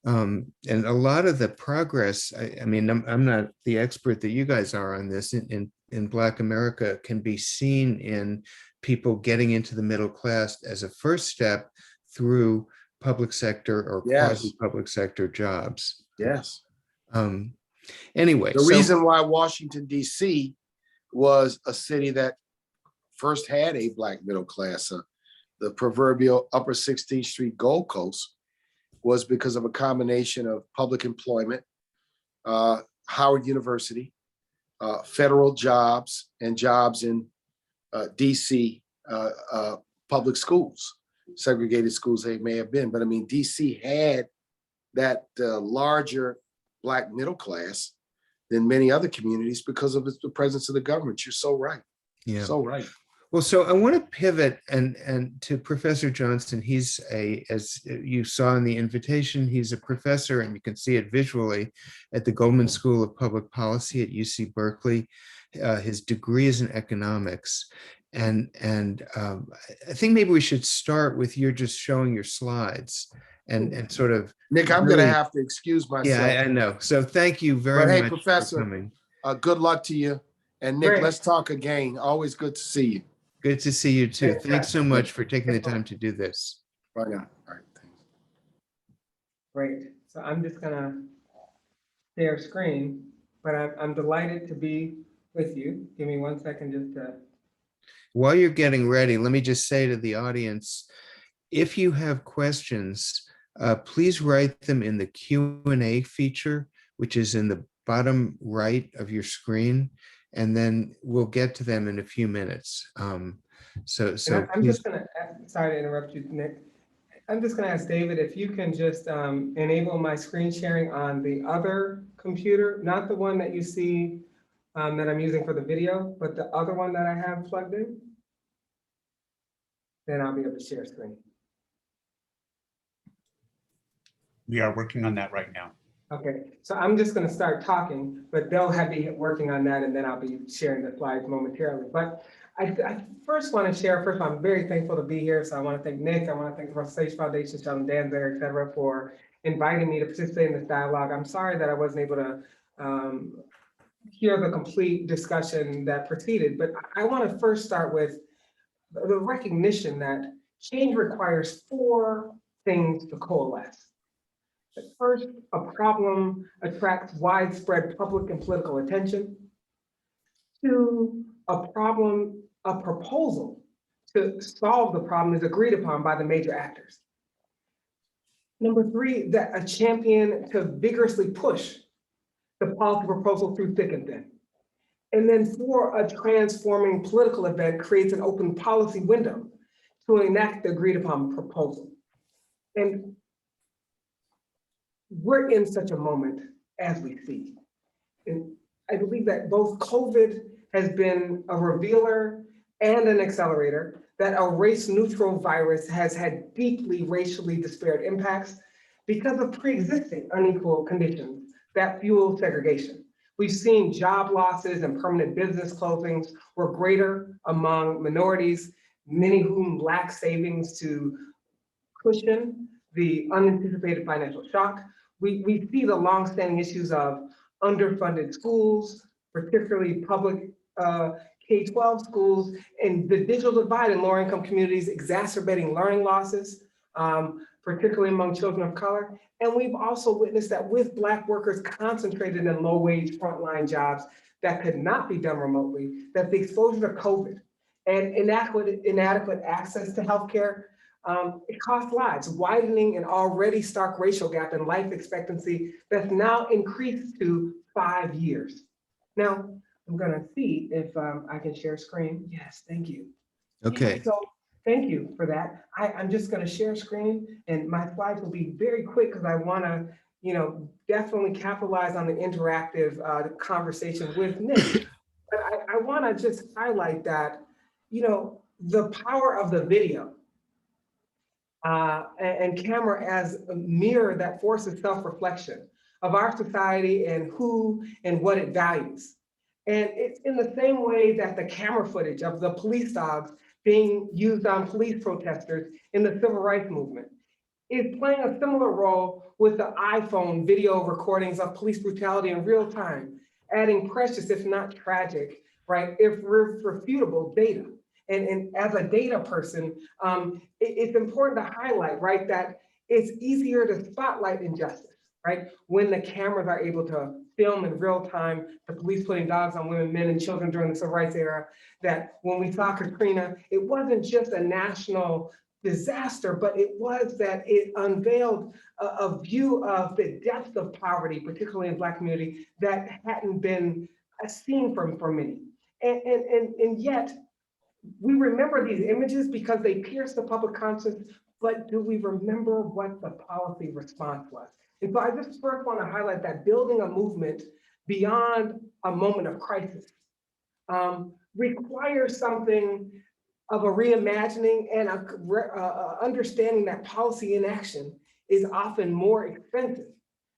And a lot of the progress, I'm not the expert that you guys are on this, in Black America can be seen in people getting into the middle class as a first step through public sector or quasi-public sector jobs. Yes. Anyway, the reason why Washington, D.C. was a city that first had a Black middle class, the proverbial Upper 16th Street Gold Coast, was because of a combination of public employment, Howard University, federal jobs, and jobs in DC public schools, segregated schools they may have been. But DC had that larger Black middle class than many other communities because of the presence of the government. You're so right. Yeah. So right. Well, so I want to pivot and to Professor Johnson. He's as you saw in the invitation, he's a professor, and you can see it visually, at the Goldman School of Public Policy at UC Berkeley. His degree is in economics. I think maybe we should start with you just showing your slides and sort of. Nick, I'm going to have to excuse Yeah, myself. I know. So thank you very But hey, much Professor, for coming. Good luck to you. And Nick, Great. let's talk again. Always good to see you. Good to see you too. Thanks, Thanks so Scott. much for taking the time to do this. Bye now. All right. Thanks. Great. So I'm just gonna share screen, but I'm delighted to be with you. Give me 1 second just to. While you're getting ready, let me just say to the audience, if you have questions, please write them in the Q&A feature, which is in the bottom right of your screen, and then we'll get to them in a few minutes. So I'm please. just gonna, sorry to interrupt you, Nick. I'm just gonna ask David if you can just enable my screen sharing on the other computer, not the one that you see that I'm using for the video, but the other one that I have plugged in. Then I'll be able to share screen. We are working on that right now. Okay, so I'm just gonna start talking, but they'll be working on that and then I'll be sharing the slides momentarily. But I first want to share, first I'm very thankful to be here. So I want to thank Nick, I want to thank the Sage Foundation, Sheldon Danzer, et cetera, for inviting me to participate in this dialogue. I'm sorry that I wasn't able to hear the complete discussion that preceded, but I want to first start with the recognition that change requires 4 things to coalesce. First, a problem attracts widespread public and political attention. 2, a proposal to solve the problem is agreed upon by the major actors. Number 3, that a champion to vigorously push the policy proposal through thick and thin. And then 4, a transforming political event creates an open policy window to enact the agreed upon proposal. And we're in such a moment as we speak. And I believe that both COVID has been a revealer and an accelerator, that a race-neutral virus has had deeply racially disparate impacts because of pre-existing unequal conditions that fuel segregation. We've seen job losses and permanent business closings were greater among minorities, many whom lack savings to cushion the unanticipated financial shock. We see the longstanding issues of underfunded schools, particularly public K-12 schools, and the digital divide in lower income communities exacerbating learning losses, particularly among children of color. And we've also witnessed that with Black workers concentrated in low wage frontline jobs that could not be done remotely, that the exposure to COVID and inadequate access to healthcare, it costs lives, widening an already stark racial gap in life expectancy that's now increased to 5 years. Now, I'm gonna see if I can share screen. Yes, thank you. Okay. So thank you for that. I'm just gonna share screen and my slides will be very quick because I wanna, definitely capitalize on the interactive conversation with Nick. But I wanna just highlight that, the power of the video and camera as a mirror that forces self-reflection of our society and who and what it values. And it's in the same way that the camera footage of the police dogs being used on police protesters in the civil rights movement is playing a similar role with the iPhone video recordings of police brutality in real time, adding precious, if not tragic, right, if refutable data. And as a data person, it's important to highlight, right, that it's easier to spotlight injustice, right? When the cameras are able to film in real time, the police putting dogs on women, men, and children during the civil rights era, that when we saw Katrina, it wasn't just a national disaster, but it was that it unveiled a view of the depth of poverty, particularly in Black community, that hadn't been seen for many. And yet, we remember these images because they pierce the public conscience, but do we remember what the policy response was? And so I just first want to highlight that building a movement beyond a moment of crisis requires something of a reimagining and a understanding that policy inaction is often more expensive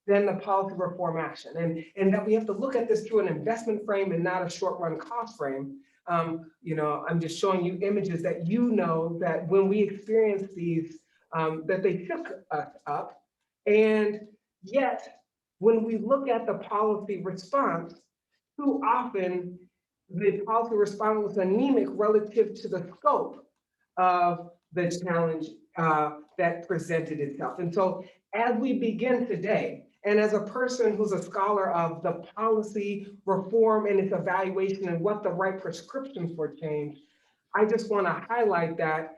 than the policy reform action. And that we have to look at this through an investment frame and not a short run cost frame I'm just showing you images that that when we experience these, that they shook us up. And yet, when we look at the policy response, too often the policy response was anemic relative to the scope of the challenge that presented itself. And so as we begin today, and as a person who's a scholar of the policy reform and its evaluation and what the right prescriptions for change, I just want to highlight that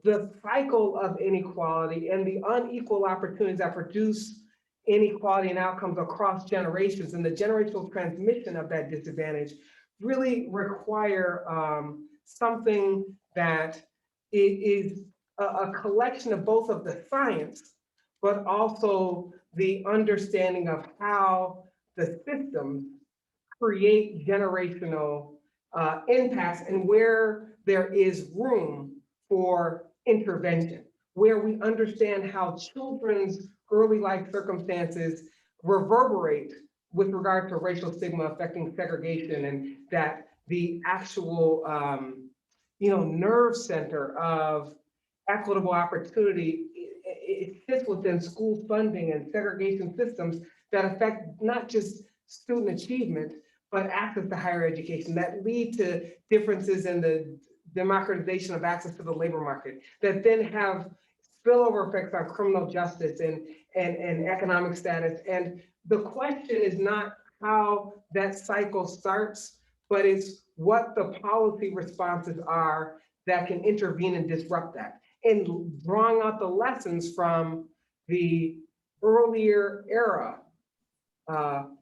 the cycle of inequality and the unequal opportunities that produce inequality and outcomes across generations and the generational transmission of that disadvantage really require something that is a collection of both of the science, but also the understanding of how the systems create generational impacts and where there is room for intervention, where we understand how children's early life circumstances reverberate with regard to racial stigma affecting segregation, and that the actual nerve center of equitable opportunity, it sits within school funding and segregation systems that affect not just student achievement, but access to higher education, that lead to differences in the democratization of access to the labor market, that then have spillover effects on criminal justice and economic status. And the question is not how that cycle starts, but it's what the policy responses are that can intervene and disrupt that. And drawing out the lessons from the earlier era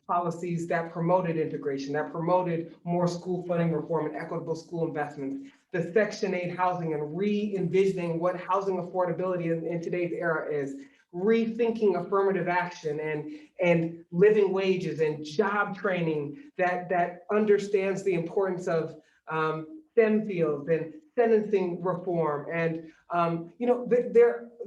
policies that promoted integration, that promoted more school funding reform and equitable school investments, the Section 8 housing and re-envisioning what housing affordability in today's era is, rethinking affirmative action and living wages and job training that understands the importance of STEM fields and sentencing reform and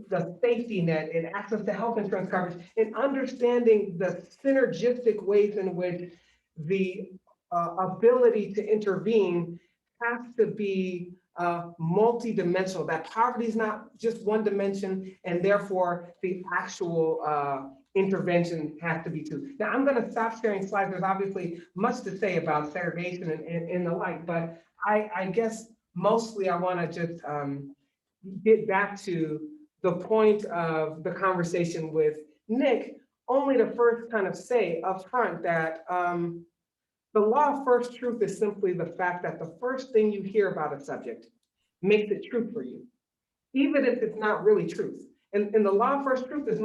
the safety net and access to health insurance coverage, and understanding the synergistic ways in which the ability to intervene has to be multidimensional, that poverty is not just one dimension, and therefore the actual intervention has to be too. Now I'm going to stop sharing slides. There's obviously much to say about segregation and the like, but I guess mostly I want to just get back to the point of the conversation with Nick, only to first kind of say up front that the law of first truth is simply the fact that the first thing you hear about a subject makes it true for you, even if it's not really truth. And the law of first truth is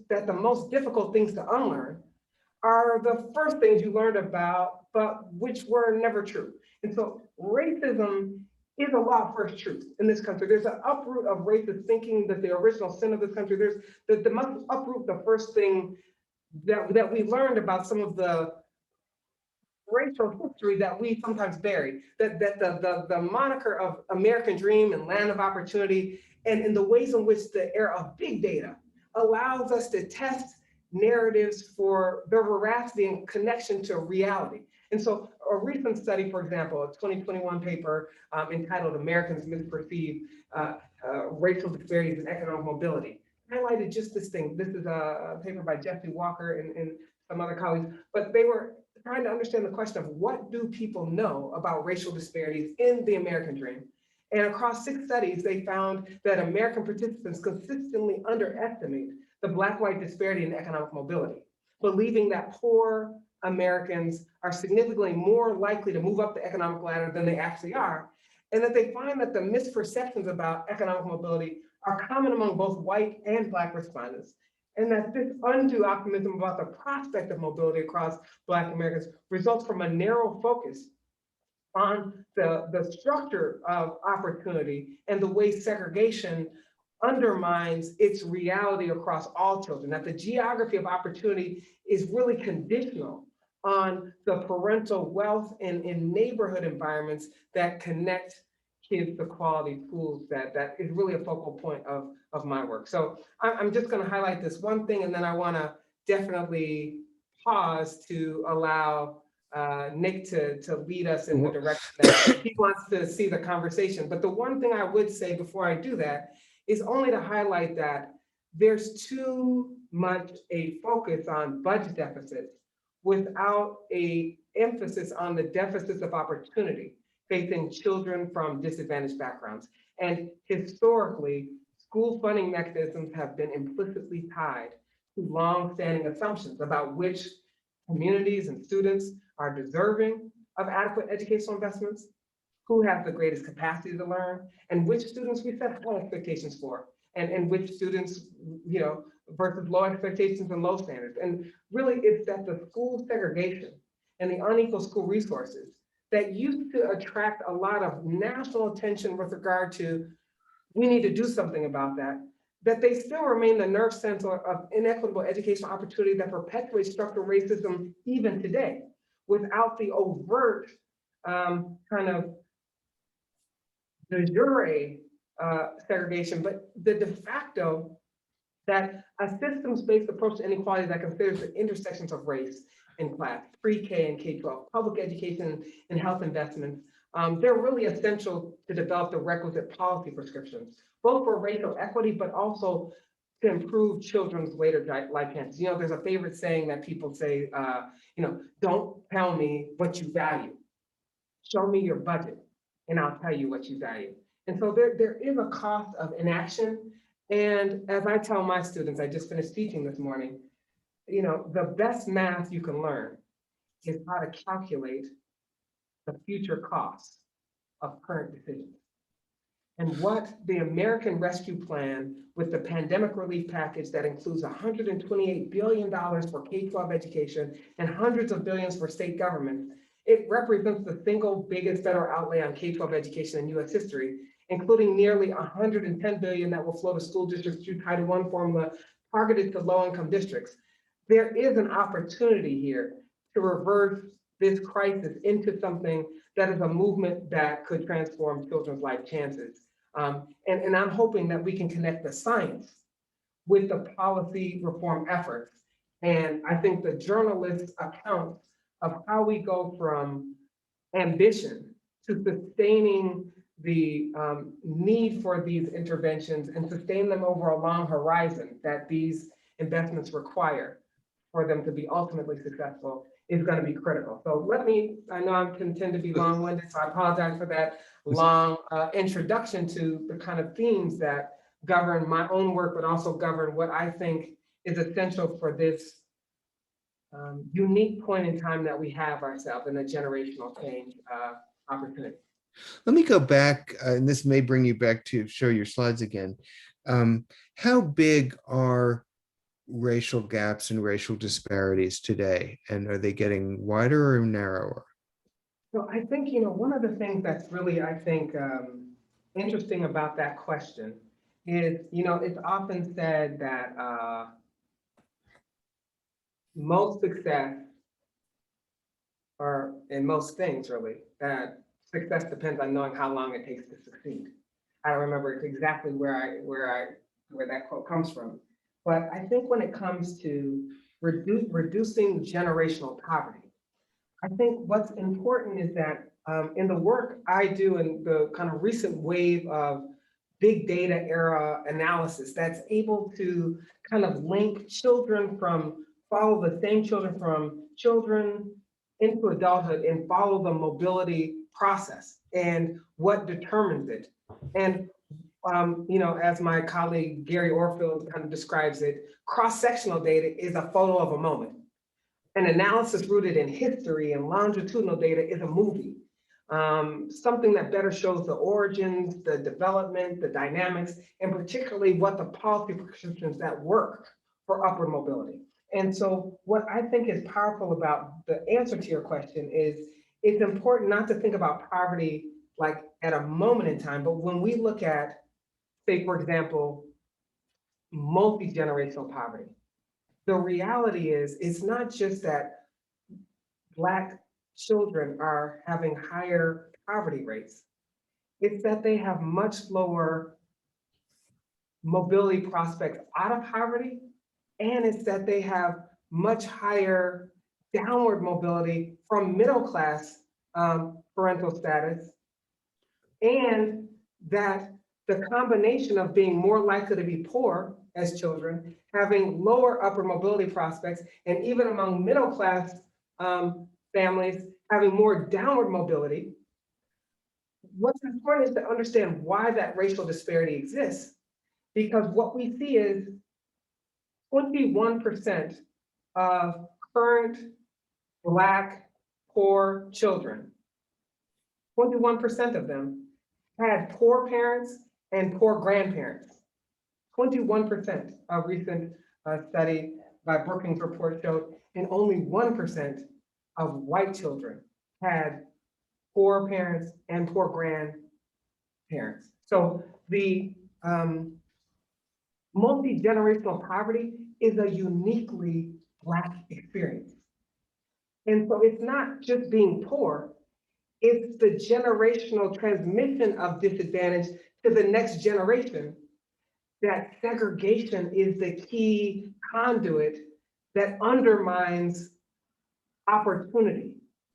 that the most difficult things to unlearn are the first things you learned about, but which were never true. And so racism is a law of first truth in this country. There's an uproot of racist thinking that the original sin of this country. There's the must uproot the first thing that we learned about some of the racial history that we sometimes bury, that the moniker of American dream and land of opportunity, and in the ways in which the era of big data allows us to test narratives for their veracity and connection to reality. And so a recent study, for example, a 2021 paper entitled Americans Misperceive Racial Disparities in Economic Mobility, highlighted just this thing. This is a paper by Jeffrey Walker and some other colleagues, but they were trying to understand the question of what do people know about racial disparities in the American dream. And across 6 studies, they found that American participants consistently underestimate the Black-white disparity in economic mobility, believing that poor Americans are significantly more likely to move up the economic ladder than they actually are, and that they find that the misperceptions about economic mobility are common among both white and Black respondents, and that this undue optimism about the prospect of mobility across Black Americans results from a narrow focus on the structure of opportunity and the way segregation undermines its reality across all children, that the geography of opportunity is really conditional on the parental wealth and in neighborhood environments that connect kids to quality schools. That is really a focal point of my work. So I'm just going to highlight this one thing, and then I want to definitely pause to allow Nick to lead us in the direction that he wants to see the conversation. But the one thing I would say before I do that is only to highlight that there's too much a focus on budget deficits without a emphasis on the deficits of opportunity facing children from disadvantaged backgrounds. And historically, school funding mechanisms have been implicitly tied to long-standing assumptions about which communities and students are deserving of adequate educational investments, who have the greatest capacity to learn, and which students we set high expectations for, and which students, versus low expectations and low standards. And really, it's that the school segregation and the unequal school resources that used to attract a lot of national attention with regard to, we need to do something about that, that they still remain the nerve center of inequitable educational opportunity that perpetuates structural racism even today, without the overt kind of de jure segregation, but the de facto that a systems-based approach to inequality that considers the intersections of race and class, pre-K and K-12, public education and health investments, they're really essential to develop the requisite policy prescriptions, both for racial equity, but also to improve children's later life chances. There's a favorite saying that people say, don't tell me what you value. Show me your budget and I'll tell you what you value. And so there is a cost of inaction. And as I tell my students, I just finished teaching this morning, the best math you can learn is how to calculate the future costs of current decisions. And what the American Rescue Plan with the pandemic relief package that includes $128 billion for K-12 education and hundreds of billions for state governments, it represents the single biggest federal outlay on K-12 education in US history, including nearly $110 billion that will flow to school districts through Title I formula targeted to low-income districts. There is an opportunity here to reverse this crisis into something that is a movement that could transform children's life chances. And I'm hoping that we can connect the science with the policy reform efforts. And I think the journalist's account of how we go from ambition to sustaining the need for these interventions and sustain them over a long horizon that these investments require for them to be ultimately successful is going to be critical. So I know I can tend to be long-winded, so I apologize for that long introduction to the kind of themes that govern my own work, but also govern what I think is essential for this unique point in time that we have ourselves in a generational change opportunity. Let me go back, and this may bring you back to show your slides again. How big are racial gaps and racial disparities today? And are they getting wider or narrower? So I think, one of the things that's really, I think, interesting about that question is, it's often said that most success, or in most things really, that success depends on knowing how long it takes to succeed. I don't remember exactly where that quote comes from. But I think when it comes to reducing generational poverty, I think what's important is that in the work I do in the kind of recent wave of big data era analysis that's able to kind of link follow the same children from children into adulthood and follow the mobility process and what determines it. And as my colleague Gary Orfield kind of describes it, cross-sectional data is a photo of a moment. An analysis rooted in history and longitudinal data is a movie. Something that better shows the origins, the development, the dynamics, and particularly what the policy prescriptions that work for upward mobility. And so what I think is powerful about the answer to your question is it's important not to think about poverty like at a moment in time, but when we look at, say, for example, multi-generational poverty, the reality is it's not just that Black children are having higher poverty rates, it's that they have much lower mobility prospects out of poverty, and it's that they have much higher downward mobility from middle class parental status, and that the combination of being more likely to be poor as children, having lower upper mobility prospects, and even among middle class families, having more downward mobility. What's important is to understand why that racial disparity exists, because what we see is 21% of current Black poor children, 21% of them had poor parents and poor grandparents. 21%, a recent study by Brookings report showed, and only 1% of white children had poor parents and poor grandparents. So the multi-generational poverty is a uniquely Black experience. And so it's not just being poor, it's the generational transmission of disadvantage to the next generation. That segregation is the key conduit that undermines opportunity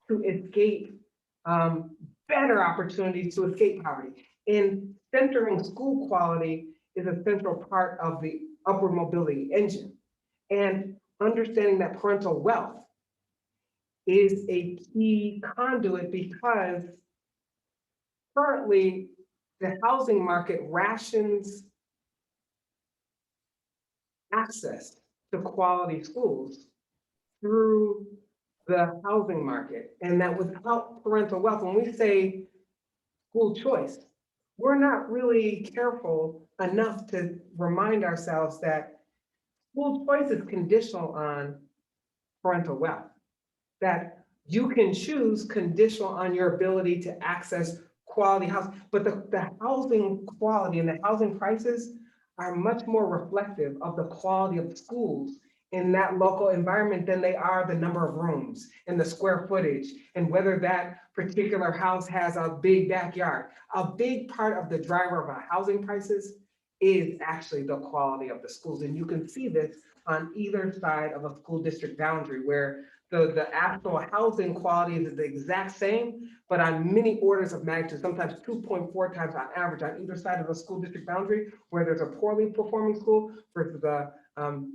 to escape, better opportunities to escape poverty. And centering school quality is a central part of the upward mobility engine. And understanding that parental wealth is a key conduit, because currently the housing market rations access to quality schools through the housing market, and that without parental wealth, when we say school choice, we're not really careful enough to remind ourselves that school choice is conditional on parental wealth, that you can choose conditional on your ability to access quality housing, but the housing quality and the housing prices are much more reflective of the quality of the schools in that local environment than they are the number of rooms and the square footage and whether that particular house has a big backyard. A big part of the driver of our housing prices is actually the quality of the schools. And you can see this on either side of a school district boundary, where the actual housing quality is the exact same, but on many orders of magnitude, sometimes 2.4 times on average on either side of the school district boundary, where there's a poorly performing school versus a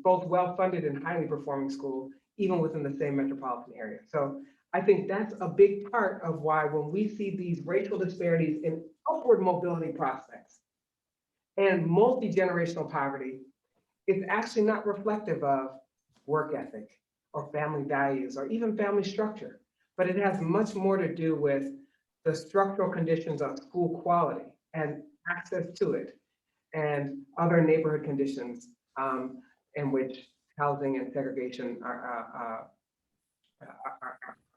both well-funded and highly performing school, even within the same metropolitan area. So I think that's a big part of why when we see these racial disparities in upward mobility prospects and multi-generational poverty, it's actually not reflective of work ethic or family values or even family structure, but it has much more to do with the structural conditions of school quality and access to it and other neighborhood conditions in which housing and segregation are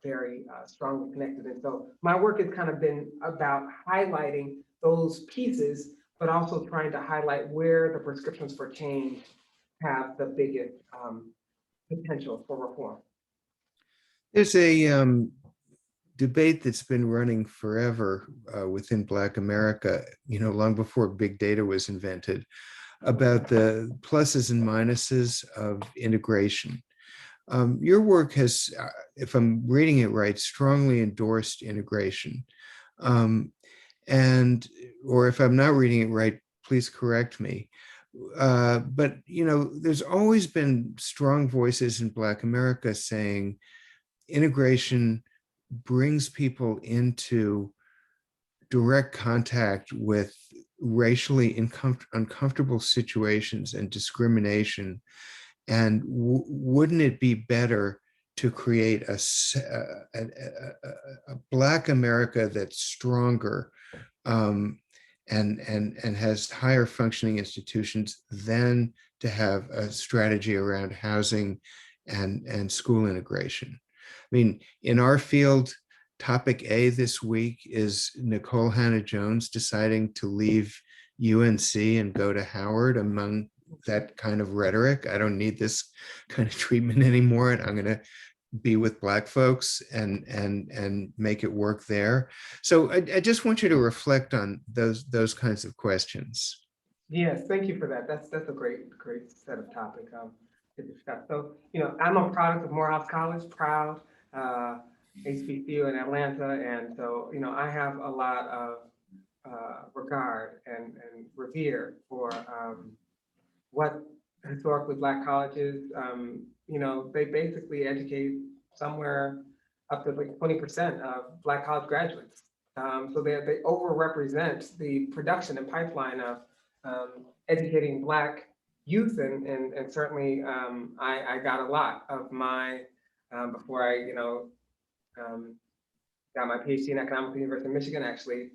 very strongly connected. And so my work has kind of been about highlighting those pieces, but also trying to highlight where the prescriptions for change have the biggest potential for reform. There's a debate that's been running forever within Black America, long before big data was invented, about the pluses and minuses of integration. Your work has, if I'm reading it right, strongly endorsed integration. Or if I'm not reading it right, please correct me. But there's always been strong voices in Black America saying integration brings people into direct contact with racially uncomfortable situations and discrimination. And wouldn't it be better to create a Black America that's stronger and has higher functioning institutions than to have a strategy around housing and school integration? I mean, in our field, topic A this week is Nicole Hannah-Jones deciding to leave UNC and go to Howard. Among that kind of rhetoric, I don't need this kind of treatment anymore, and I'm going to be with Black folks and make it work there. So I just want you to reflect on those kinds of questions. Yes, thank you for that. That's a great set of topic. discuss. So, I'm a product of Morehouse College, proud, HBCU in Atlanta. And so, I have a lot of regard and revere for what historically Black colleges, they basically educate somewhere up to like 20% of Black college graduates. So they overrepresent the production and pipeline of educating Black youth, and certainly I got a lot of my, before I, got my PhD in economics at the University of Michigan. Actually,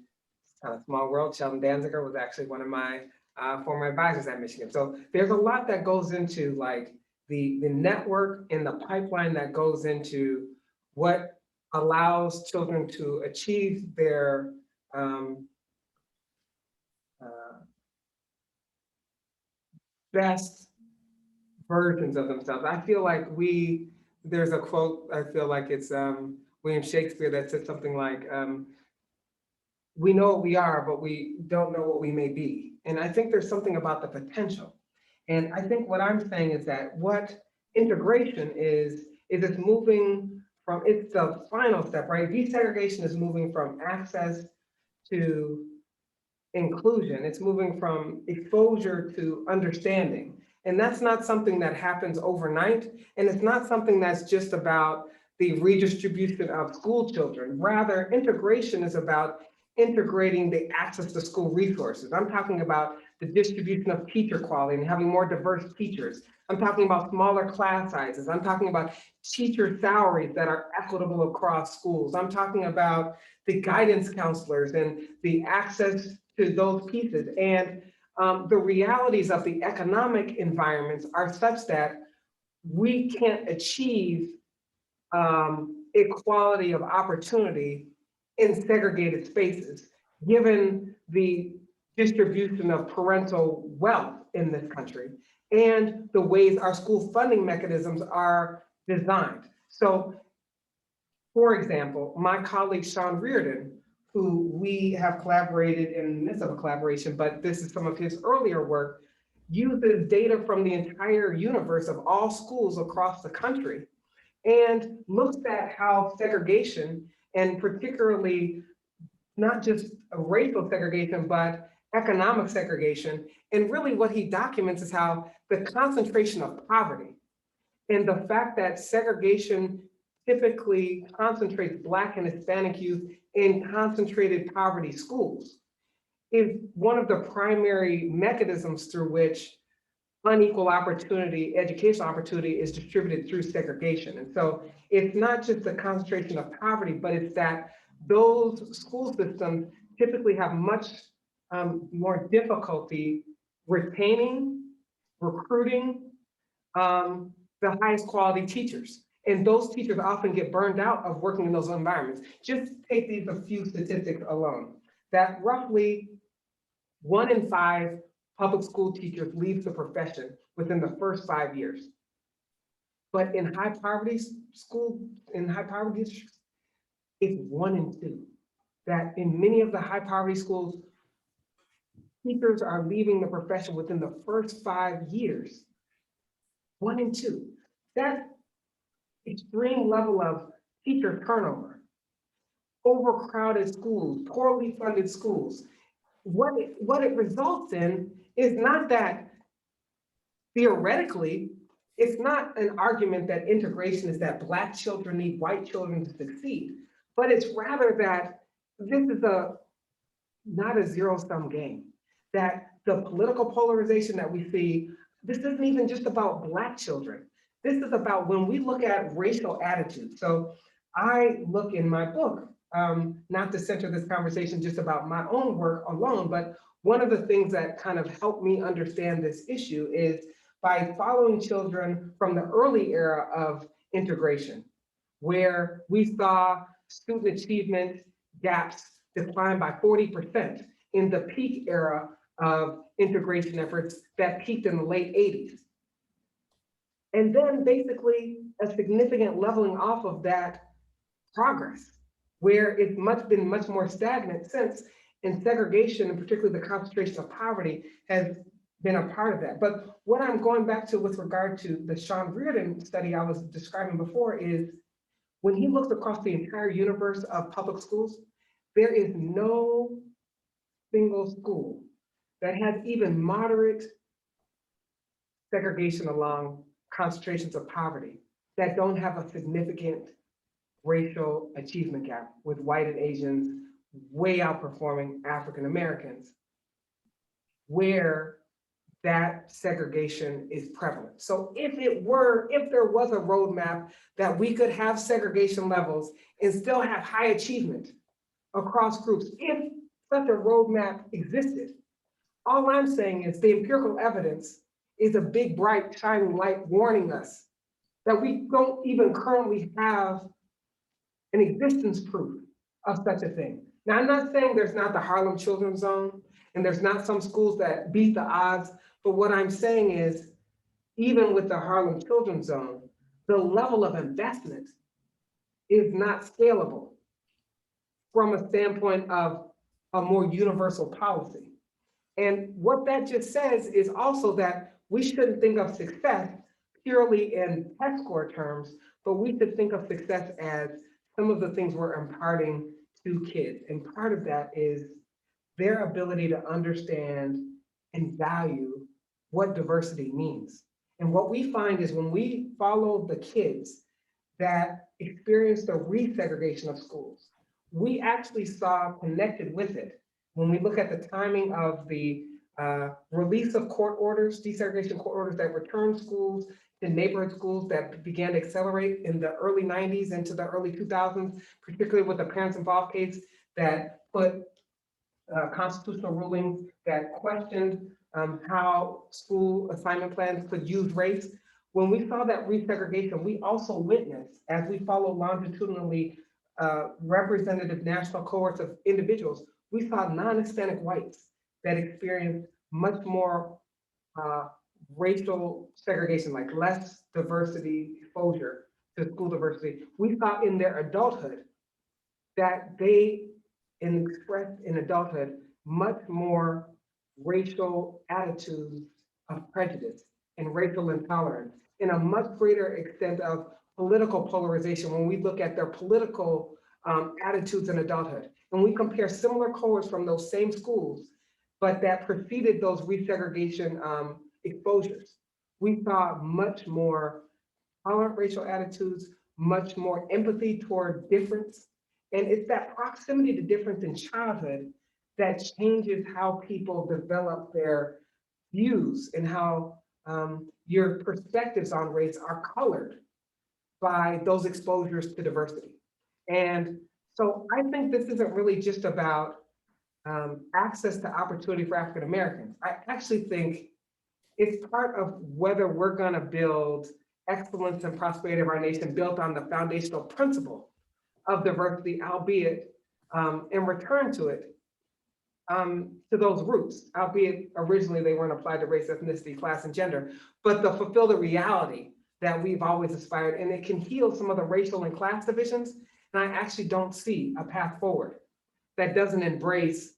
it's kind of small world. Sheldon Danziger was actually one of my former advisors at Michigan. So there's a lot that goes into like the network and the pipeline that goes into what allows children to achieve their best versions of themselves. I feel like there's a quote, I feel like it's William Shakespeare that said something like, we know what we are, but we don't know what we may be. And I think there's something about the potential. And I think what I'm saying is that what integration is it's moving from, it's the final step, right? Desegregation is moving from access to inclusion. It's moving from exposure to understanding. And that's not something that happens overnight. And it's not something that's just about the redistribution of school children. Rather, integration is about integrating the access to school resources. I'm talking about the distribution of teacher quality and having more diverse teachers. I'm talking about smaller class sizes. I'm talking about teacher salaries that are equitable across schools. I'm talking about the guidance counselors and the access to those pieces. And the realities of the economic environments are such that we can't achieve equality of opportunity in segregated spaces, given the distribution of parental wealth in this country and the ways our school funding mechanisms are designed. So, for example, my colleague Sean Reardon, who we have collaborated in the midst of a collaboration, but this is some of his earlier work, uses data from the entire universe of all schools across the country and looks at how segregation, and particularly not just racial segregation, but economic segregation. And really what he documents is how the concentration of poverty and the fact that segregation typically concentrates Black and Hispanic youth in concentrated poverty schools is one of the primary mechanisms through which unequal opportunity, educational opportunity is distributed through segregation. And so it's not just the concentration of poverty, but it's that those school systems typically have much more difficulty retaining, recruiting the highest quality teachers. And those teachers often get burned out of working in those environments. Just take these a few statistics alone, that roughly 1 in 5 public school teachers leave the profession within the first 5 years. But in high poverty districts, it's 1 in 2. That in many of the high poverty schools, teachers are leaving the profession within the first 5 years. 1 in 2. That extreme level of teacher turnover, overcrowded schools, poorly funded schools. What it results in is not that theoretically, it's not an argument that integration is that Black children need white children to succeed, but it's rather that this is not a zero-sum game, that the political polarization that we see, this isn't even just about Black children. This is about when we look at racial attitudes. So I look in my book, not to center this conversation just about my own work alone, but one of the things that kind of helped me understand this issue is by following children from the early era of integration, where we saw student achievement gaps decline by 40% in the peak era of integration efforts that peaked in the late 80s. And then basically a significant leveling off of that progress, where it's been much more stagnant since, and segregation, and particularly the concentration of poverty, has been a part of that. But what I'm going back to with regard to the Sean Reardon study I was describing before is when he looks across the entire universe of public schools, there is no single school that has even moderate segregation along concentrations of poverty that don't have a significant racial achievement gap, with white and Asians way outperforming African Americans, where that segregation is prevalent. So if there was a roadmap that we could have segregation levels and still have high achievement across groups, if such a roadmap existed, all I'm saying is the empirical evidence is a big, bright, shining light warning us that we don't even currently have an existence proof of such a thing. Now, I'm not saying there's not the Harlem Children's Zone and there's not some schools that beat the odds, but what I'm saying is, even with the Harlem Children's Zone, the level of investment is not scalable from a standpoint of a more universal policy. And what that just says is also that we shouldn't think of success purely in test score terms, but we should think of success as some of the things we're imparting to kids. And part of that is their ability to understand and value what diversity means. And what we find is when we follow the kids that experience the resegregation of schools, we actually saw connected with it, when we look at the timing of the release of court orders, desegregation court orders that returned schools to neighborhood schools that began to accelerate in the early 90s into the early 2000s, particularly with the parents involved case that put constitutional rulings that questioned how school assignment plans could use race. When we saw that resegregation, we also witnessed, as we follow longitudinally representative national cohorts of individuals, we saw non-Hispanic whites that experienced much more racial segregation, like less diversity exposure to school diversity. We saw in their adulthood that they expressed in adulthood much more racial attitudes of prejudice and racial intolerance, in a much greater extent of political polarization when we look at their political attitudes in adulthood. And we compare similar cohorts from those same schools, but that preceded those resegregation exposures. We saw much more tolerant racial attitudes, much more empathy toward difference. And it's that proximity to difference in childhood that changes how people develop their views and how your perspectives on race are colored by those exposures to diversity. And so I think this isn't really just about access to opportunity for African Americans. I actually think it's part of whether we're gonna build excellence and prosperity of our nation built on the foundational principle of diversity, albeit and return to it, to those roots, albeit originally they weren't applied to race, ethnicity, class, and gender, but to fulfill the reality that we've always aspired, and it can heal some of the racial and class divisions. And I actually don't see a path forward that doesn't embrace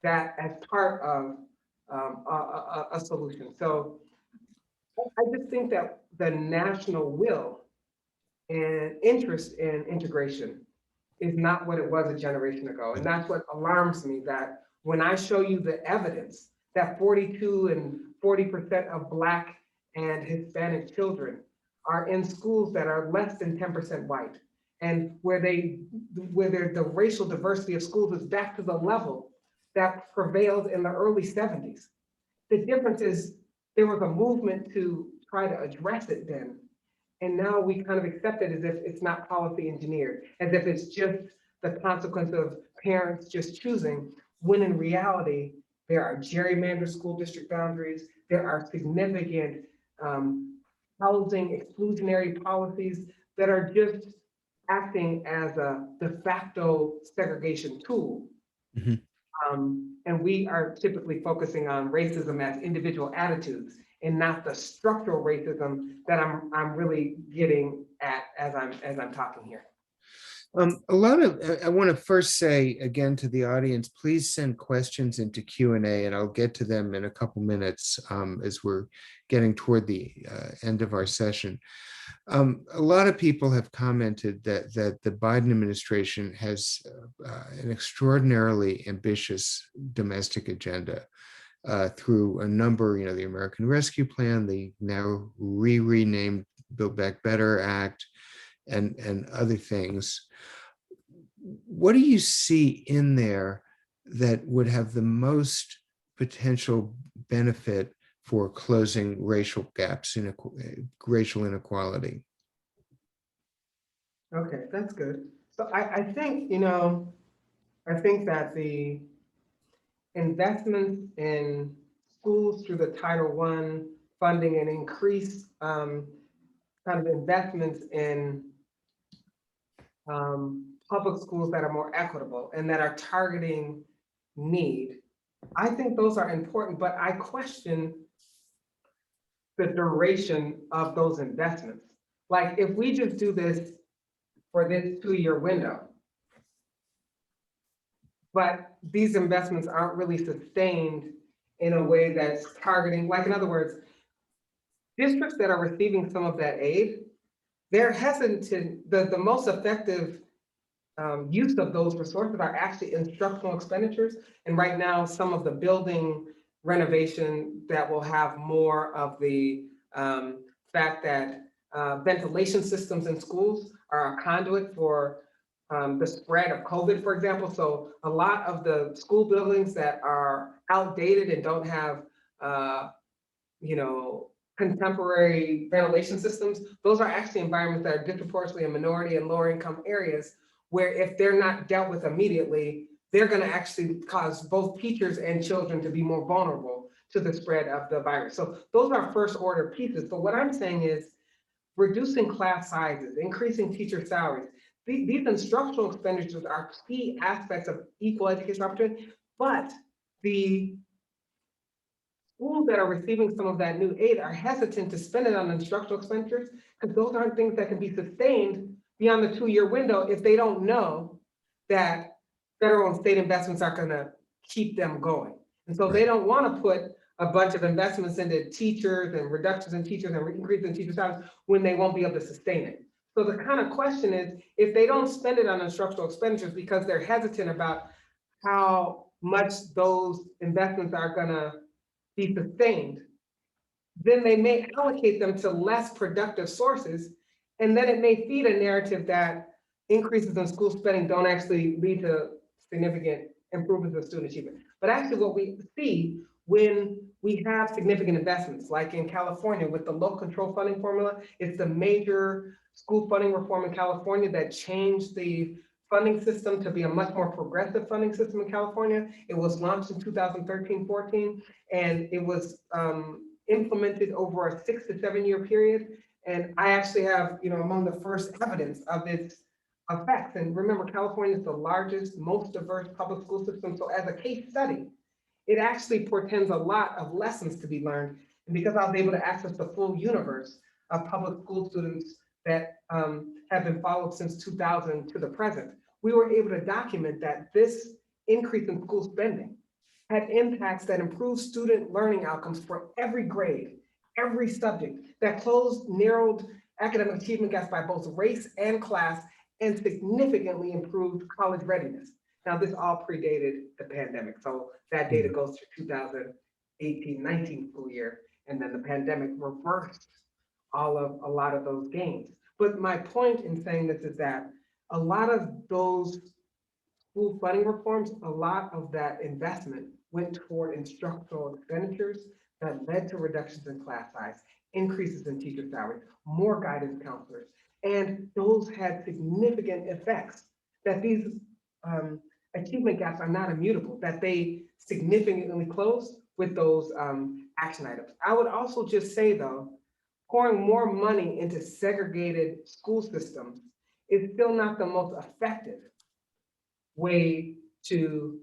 that as part of a solution. So I just think that the national will and interest in integration is not what it was a generation ago. And that's what alarms me, that when I show you the evidence that 42 and 40% of Black and Hispanic children are in schools that are less than 10% white, and where the racial diversity of schools is back to the level that prevailed in the early 70s. The difference is there was a movement to try to address it then. And now we kind of accept it as if it's not policy engineered, as if it's just the consequence of parents just choosing, when in reality, there are gerrymandered school district boundaries, there are significant housing exclusionary policies that are just acting as a de facto segregation tool. Mhm. And we are typically focusing on racism as individual attitudes and not the structural racism that I'm really getting at as I'm talking here. A lot of, I want to first say again to the audience, please send questions into Q&A and I'll get to them in a couple minutes as we're getting toward the end of our session. A lot of people have commented that the Biden administration has an extraordinarily ambitious domestic agenda through a number, the American Rescue Plan, the now renamed Build Back Better Act, and other things. What do you see in there that would have the most potential benefit for closing racial gaps, racial inequality? Okay, that's good. So I think, I think that the investments in schools through the Title I funding and increased kind of investments in public schools that are more equitable and that are targeting need. I think those are important, but I question the duration of those investments. Like if we just do this for this 2-year window, but these investments aren't really sustained in a way that's targeting, like in other words, districts that are receiving some of that aid, they're hesitant, the most effective use of those resources are actually instructional expenditures. And right now, some of the building renovation that will have more of the fact that ventilation systems in schools are a conduit for the spread of COVID, for example. So a lot of the school buildings that are outdated and don't have, contemporary ventilation systems, those are actually environments that are disproportionately in minority and lower income areas, where if they're not dealt with immediately, they're going to actually cause both teachers and children to be more vulnerable to the spread of the virus. So those are first order pieces. But what I'm saying is reducing class sizes, increasing teacher salaries. These instructional expenditures are key aspects of equal education opportunity, but the schools that are receiving some of that new aid are hesitant to spend it on instructional expenditures because those aren't things that can be sustained beyond the 2-year window if they don't know that federal and state investments are going to keep them going. And so they don't want to put a bunch of investments into teachers and reductions in teachers and increases in teacher salaries when they won't be able to sustain it. So the kind of question is, if they don't spend it on instructional expenditures because they're hesitant about how much those investments are going to be sustained, then they may allocate them to less productive sources. And then it may feed a narrative that increases in school spending don't actually lead to significant improvements in student achievement. But actually what we see when we have significant investments, like in California with the local control funding formula, it's the major school funding reform in California that changed the funding system to be a much more progressive funding system in California. It was launched in 2013-14, and it was implemented over a 6 to 7 year period. And I actually have, among the first evidence of its effects. And remember, California is the largest, most diverse public school system. So as a case study, it actually portends a lot of lessons to be learned. And because I was able to access the full universe of public school students that have been followed since 2000 to the present, we were able to document that this increase in school spending had impacts that improved student learning outcomes for every grade, every subject, that closed narrowed academic achievement gaps by both race and class, and significantly improved college readiness. Now, this all predated the pandemic. So that data goes through 2018-19 school year, and then the pandemic reversed a lot of those gains. But my point in saying this is that a lot of those school funding reforms, a lot of that investment went toward instructional expenditures that led to reductions in class size, increases in teacher salaries, more guidance counselors. And those had significant effects that these achievement gaps are not immutable, that they significantly closed with those action items. I would also just say though, pouring more money into segregated school systems is still not the most effective way to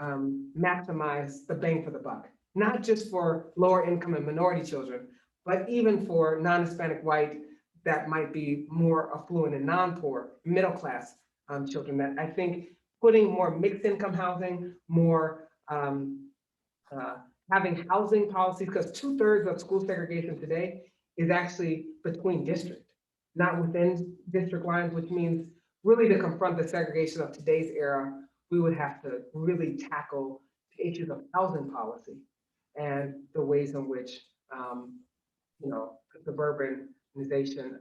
maximize the bang for the buck, not just for lower income and minority children, but even for non-Hispanic white that might be more affluent and non-poor, middle class children. That I think putting more mixed income housing, more having housing policies, because 2/3 of school segregation today is actually between districts, not within district lines, which means really to confront the segregation of today's era, we would have to really tackle the issues of housing policy and the ways in which, the suburbanization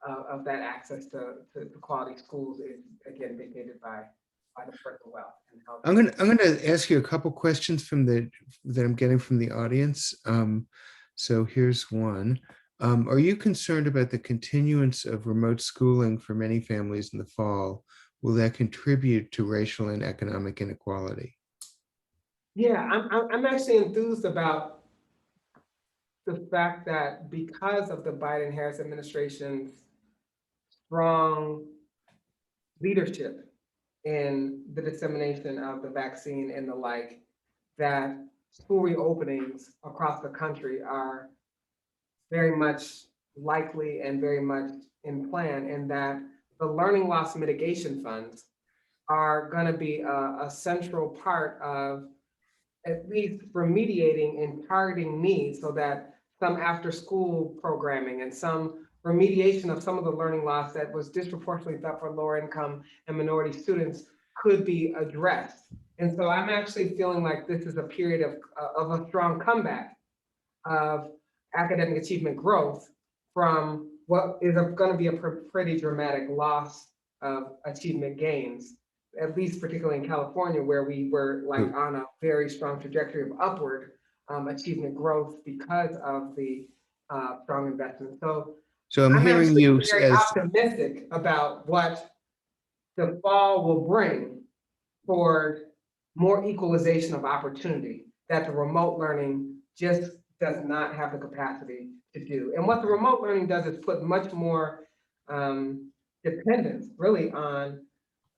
of that access to quality schools is again dictated by the personal wealth and how. I'm gonna ask you a couple questions that I'm getting from the audience. So here's one. Are you concerned about the continuance of remote schooling for many families in the fall? Will that contribute to racial and economic inequality? Yeah, I'm actually enthused about the fact that because of the Biden-Harris administration's strong leadership in the dissemination of the vaccine and the like, that school reopenings across the country are very much likely and very much in plan, and that the learning loss mitigation funds are going to be a central part of at least remediating and targeting needs so that some after school programming and some remediation of some of the learning loss that was disproportionately felt for lower income and minority students could be addressed. And so I'm actually feeling like this is a period of a strong comeback of academic achievement growth from what is going to be a pretty dramatic loss of achievement gains, at least particularly in California, where we were like on a very strong trajectory of upward achievement growth because of the strong investment. So I'm hearing actually you very as optimistic about what the fall will bring toward more equalization of opportunity that the remote learning just does not have the capacity to do. And what the remote learning does is put much more dependence really on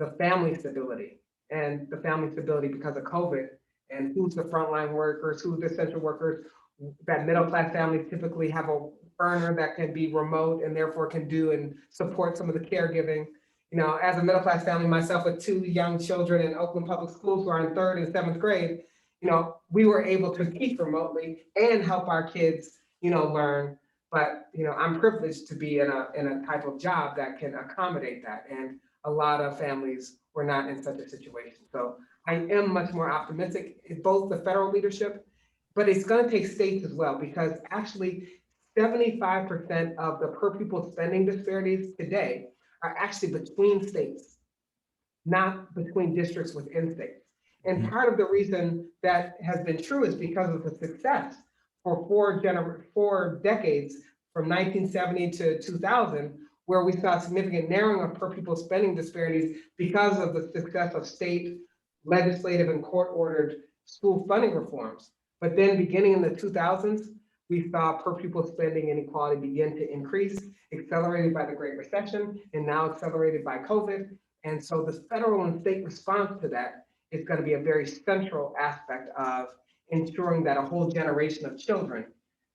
the family stability, and the family stability because of COVID, and who's the frontline workers, who's the essential workers. That middle class families typically have a earner that can be remote and therefore can do and support some of the caregiving. As a middle class family myself with 2 young children in Oakland Public Schools who are in 3rd and 7th grade, we were able to teach remotely and help our kids, learn. But I'm privileged to be in a type of job that can accommodate that, and a lot of families were not in such a situation. So I am much more optimistic in both the federal leadership, but it's going to take states as well, because actually 75% of the per pupil spending disparities today are actually between states, not between districts within states. And part of the reason that has been true is because of the success for 4 decades, from 1970 to 2000, where we saw significant narrowing of per pupil spending disparities because of the success of state legislative and court-ordered school funding reforms. But then beginning in the 2000s, we saw per pupil spending inequality begin to increase, accelerated by the Great Recession and now accelerated by COVID. And so the federal and state response to that is going to be a very central aspect of ensuring that a whole generation of children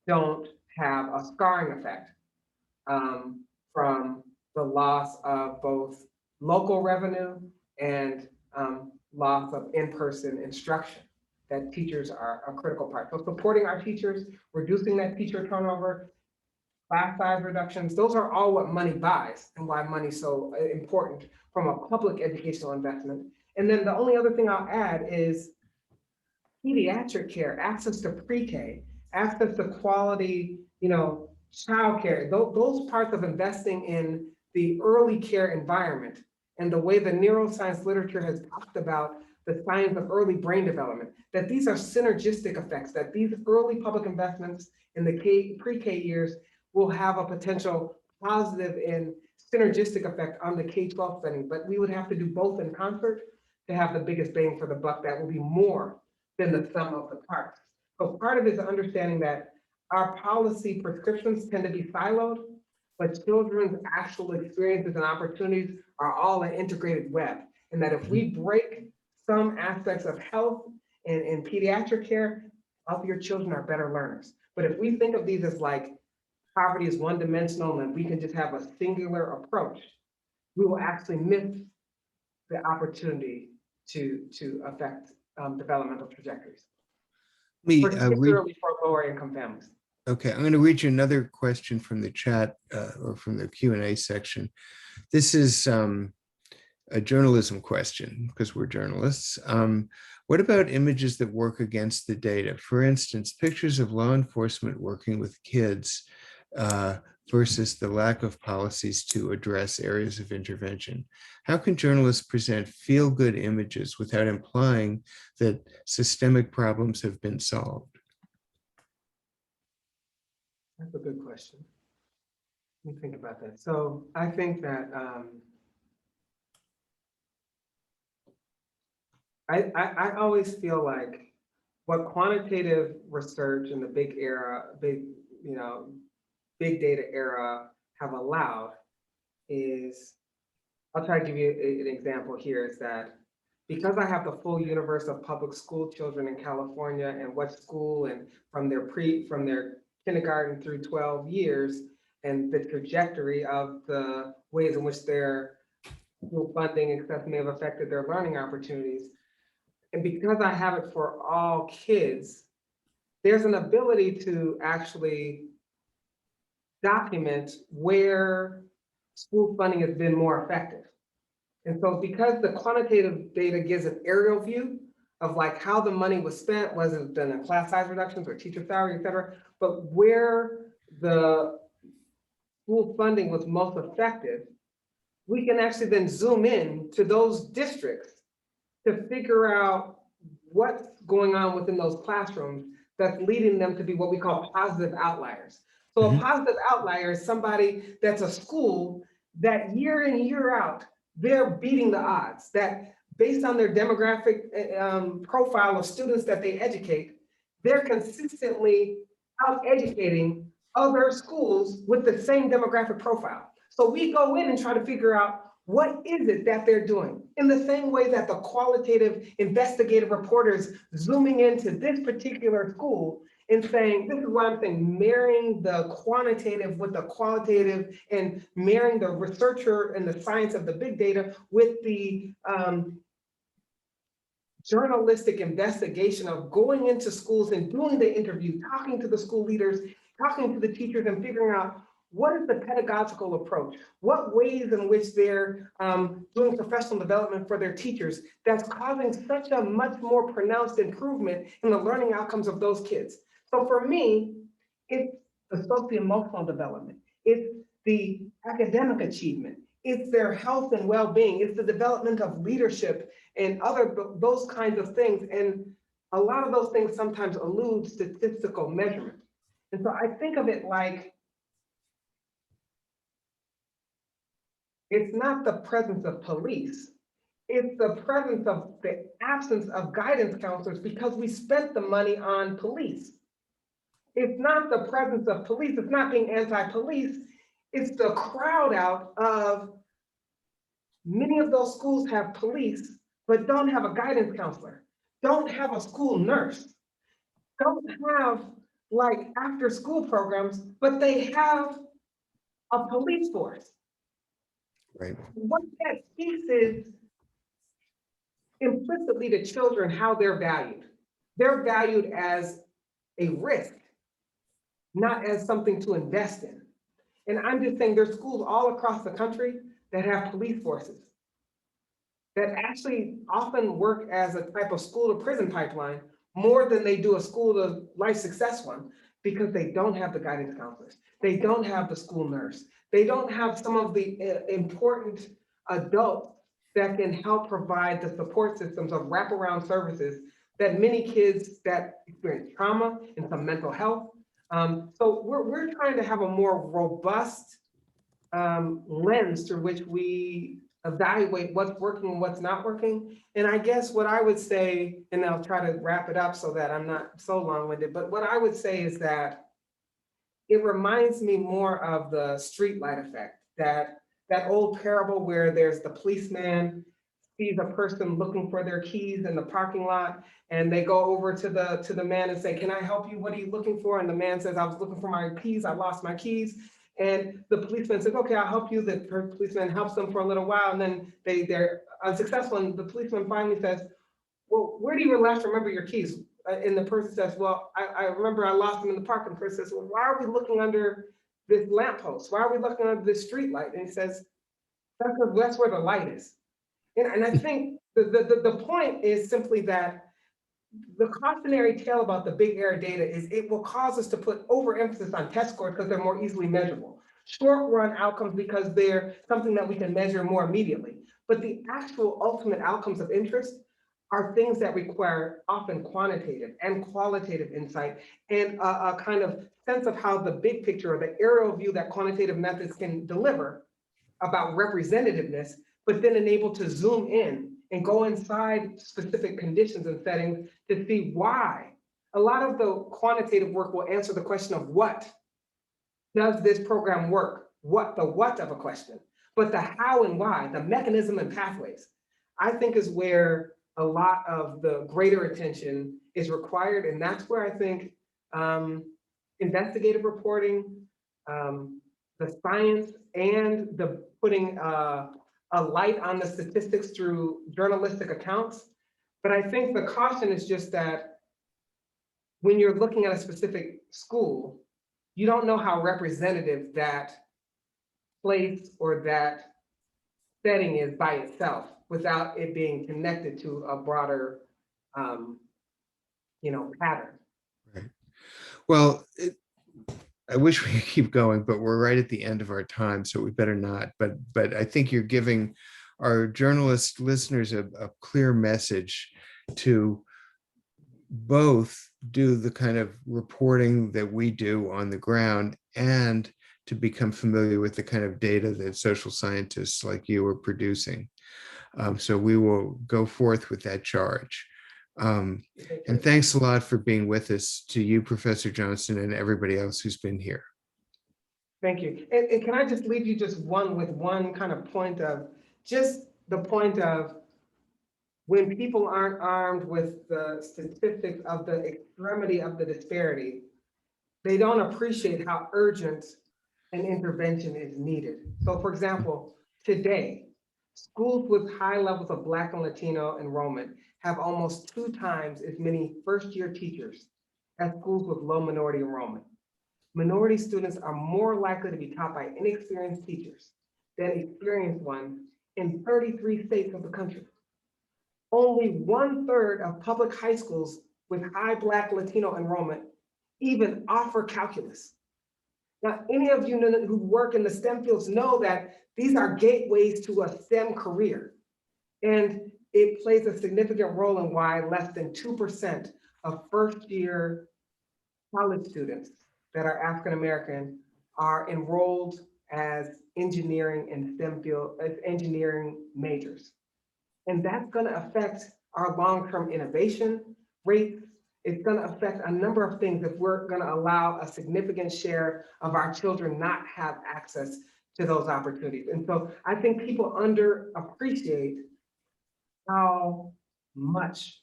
don't have a scarring effect from the loss of both local revenue and loss of in-person instruction, that teachers are a critical part. So supporting our teachers, reducing that teacher turnover, class size reductions, those are all what money buys and why money is so important from a public educational investment. And then the only other thing I'll add is pediatric care, access to pre-K, access to quality, childcare, those parts of investing in the early care environment and the way the neuroscience literature has talked about the science of early brain development, that these are synergistic effects, that these early public investments in the pre-K years will have a potential positive and synergistic effect on the K-12 spending. But we would have to do both in concert to have the biggest bang for the buck that will be more than the sum of the parts. So part of it is understanding that our policy prescriptions tend to be siloed, but children's actual experiences and opportunities are all an integrated web. And that if we break some aspects of health and pediatric care, healthier children are better learners. But if we think of these as like poverty is one dimensional and we can just have a singular approach, we will actually miss the opportunity to affect developmental trajectories, particularly for lower income families. Okay, I'm going to read you another question from the chat or from the Q&A section. This is a journalism question because we're journalists. What about images that work against the data? For instance, pictures of law enforcement working with kids versus the lack of policies to address areas of intervention. How can journalists present feel-good images without implying that systemic problems have been solved? That's a good question. Let me think about that. So I think that I always feel like what quantitative research in the big data era have allowed is, I'll try to give you an example here, is that because I have the full universe of public school children in California and what school and from their kindergarten through 12 years and the trajectory of the ways in which their school funding and stuff may have affected their learning opportunities. And because I have it for all kids, there's an ability to actually document where school funding has been more effective. And so because the quantitative data gives an aerial view of like how the money was spent, was it done in class size reductions or teacher salary, et cetera, but where the school funding was most effective, we can actually then zoom in to those districts to figure out what's going on within those classrooms that's leading them to be what we call positive outliers. So a positive outlier is somebody that's a school that year in, year out, they're beating the odds, that based on their demographic profile of students that they educate, they're consistently out educating other schools with the same demographic profile. So we go in and try to figure out what is it that they're doing? In the same way that the qualitative investigative reporters zooming into this particular school and saying, this is what I'm saying, marrying the quantitative with the qualitative and marrying the researcher and the science of the big data with the journalistic investigation of going into schools and doing the interview, talking to the school leaders, talking to the teachers and figuring out what is the pedagogical approach? What ways in which they're doing professional development for their teachers that's causing such a much more pronounced improvement in the learning outcomes of those kids? So for me, it's the socio-emotional development. It's the academic achievement. It's their health and well-being. It's the development of leadership and those kinds of things. And a lot of those things sometimes elude statistical measurement. And so I think of it like, it's not the presence of police, it's the presence of the absence of guidance counselors because we spent the money on police. It's not the presence of police, it's not being anti-police, it's the crowd out of many of those schools have police, but don't have a guidance counselor, don't have a school nurse, don't have like after school programs, but they have a police force. Right. What that speaks is implicitly to children how they're valued. They're valued as a risk, not as something to invest in. And I'm just saying there's schools all across the country that have police forces that actually often work as a type of school to prison pipeline more than they do a school to life success one, because they don't have the guidance counselors. They don't have the school nurse. They don't have some of the important adults that can help provide the support systems of wraparound services that many kids that experience trauma and some mental health. So we're trying to have a more robust lens through which we evaluate what's working and what's not working. And I guess what I would say, and I'll try to wrap it up so that I'm not so long-winded, but what I would say is that it reminds me more of the streetlight effect, that old parable where there's the policeman sees a person looking for their keys in the parking lot, and they go over to the man and say, "Can I help you? What are you looking for?" And the man says, "I was looking for my keys. I lost my keys." And the policeman says, "Okay, I'll help you." The policeman helps them for a little while, and then they're unsuccessful, and the policeman finally says, well, where do you last remember your keys? And the person says, well, I remember I lost them in the park. And the person says, well, why are we looking under this lamppost? Why are we looking under this street light? And he says, that's where the light is. And I think the point is simply that the cautionary tale about the big air data is it will cause us to put overemphasis on test scores because they're more easily measurable. Short run outcomes because they're something that we can measure more immediately. But the actual ultimate outcomes of interest are things that require often quantitative and qualitative insight and a kind of sense of how the big picture or the aerial view that quantitative methods can deliver about representativeness, but then enable to zoom in and go inside specific conditions and settings to see why. A lot of the quantitative work will answer the question of what. Does this program work? What, the what of a question, but the how and why, the mechanism and pathways, I think is where a lot of the greater attention is required. And that's where I think investigative reporting, the science, and the putting a light on the statistics through journalistic accounts. But I think the caution is just that when you're looking at a specific school, you don't know how representative that place or that setting is by itself without it being connected to a broader, pattern. Right. Well, I wish we could keep going, but we're right at the end of our time, so we better not. But I think you're giving our journalist listeners a clear message to both do the kind of reporting that we do on the ground and to become familiar with the kind of data that social scientists like you are producing. So we will go forth with that charge. And thanks a lot for being with us, to you, Professor Johnson, and everybody else who's been here. Thank you. And can I just leave you just one kind of point of, just the point of, when people aren't armed with the statistics of the extremity of the disparity, they don't appreciate how urgent an intervention is needed. So for example, today, schools with high levels of Black and Latino enrollment have almost 2 times as many first-year teachers as schools with low minority enrollment. Minority students are more likely to be taught by inexperienced teachers than experienced ones in 33 states of the country. Only 1/3 of public high schools with high Black Latino enrollment even offer calculus. Now, any of you who work in the STEM fields know that these are gateways to a STEM career. And it plays a significant role in why less than 2% of first-year college students that are African-American are enrolled as engineering and STEM field, as engineering majors. And that's going to affect our long-term innovation rates. It's going to affect a number of things if we're going to allow a significant share of our children not have access to those opportunities. And so I think people underappreciate how much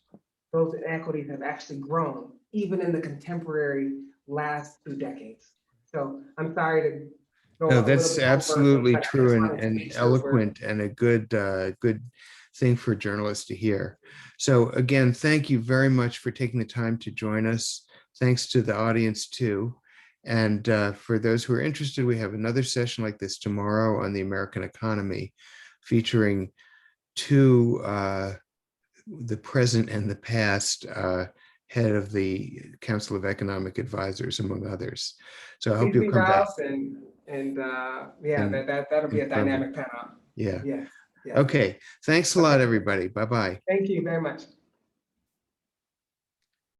those inequities have actually grown, even in the contemporary last 2 decades. So I'm sorry to go. No, a that's little bit over, absolutely but I just true wanted to and make sure we're- eloquent and a good thing for journalists to hear. So again, thank you very much for taking the time to join us. Thanks to the audience too. And for those who are interested, we have another session like this tomorrow on the American economy, featuring 2, the present and the past head of the Council of Economic Advisors, among others. So I hope you'll come back. That'll be a confirm it. dynamic panel. Yeah. Yes. Okay. Thanks a lot, everybody. Bye-bye. Thank you very much.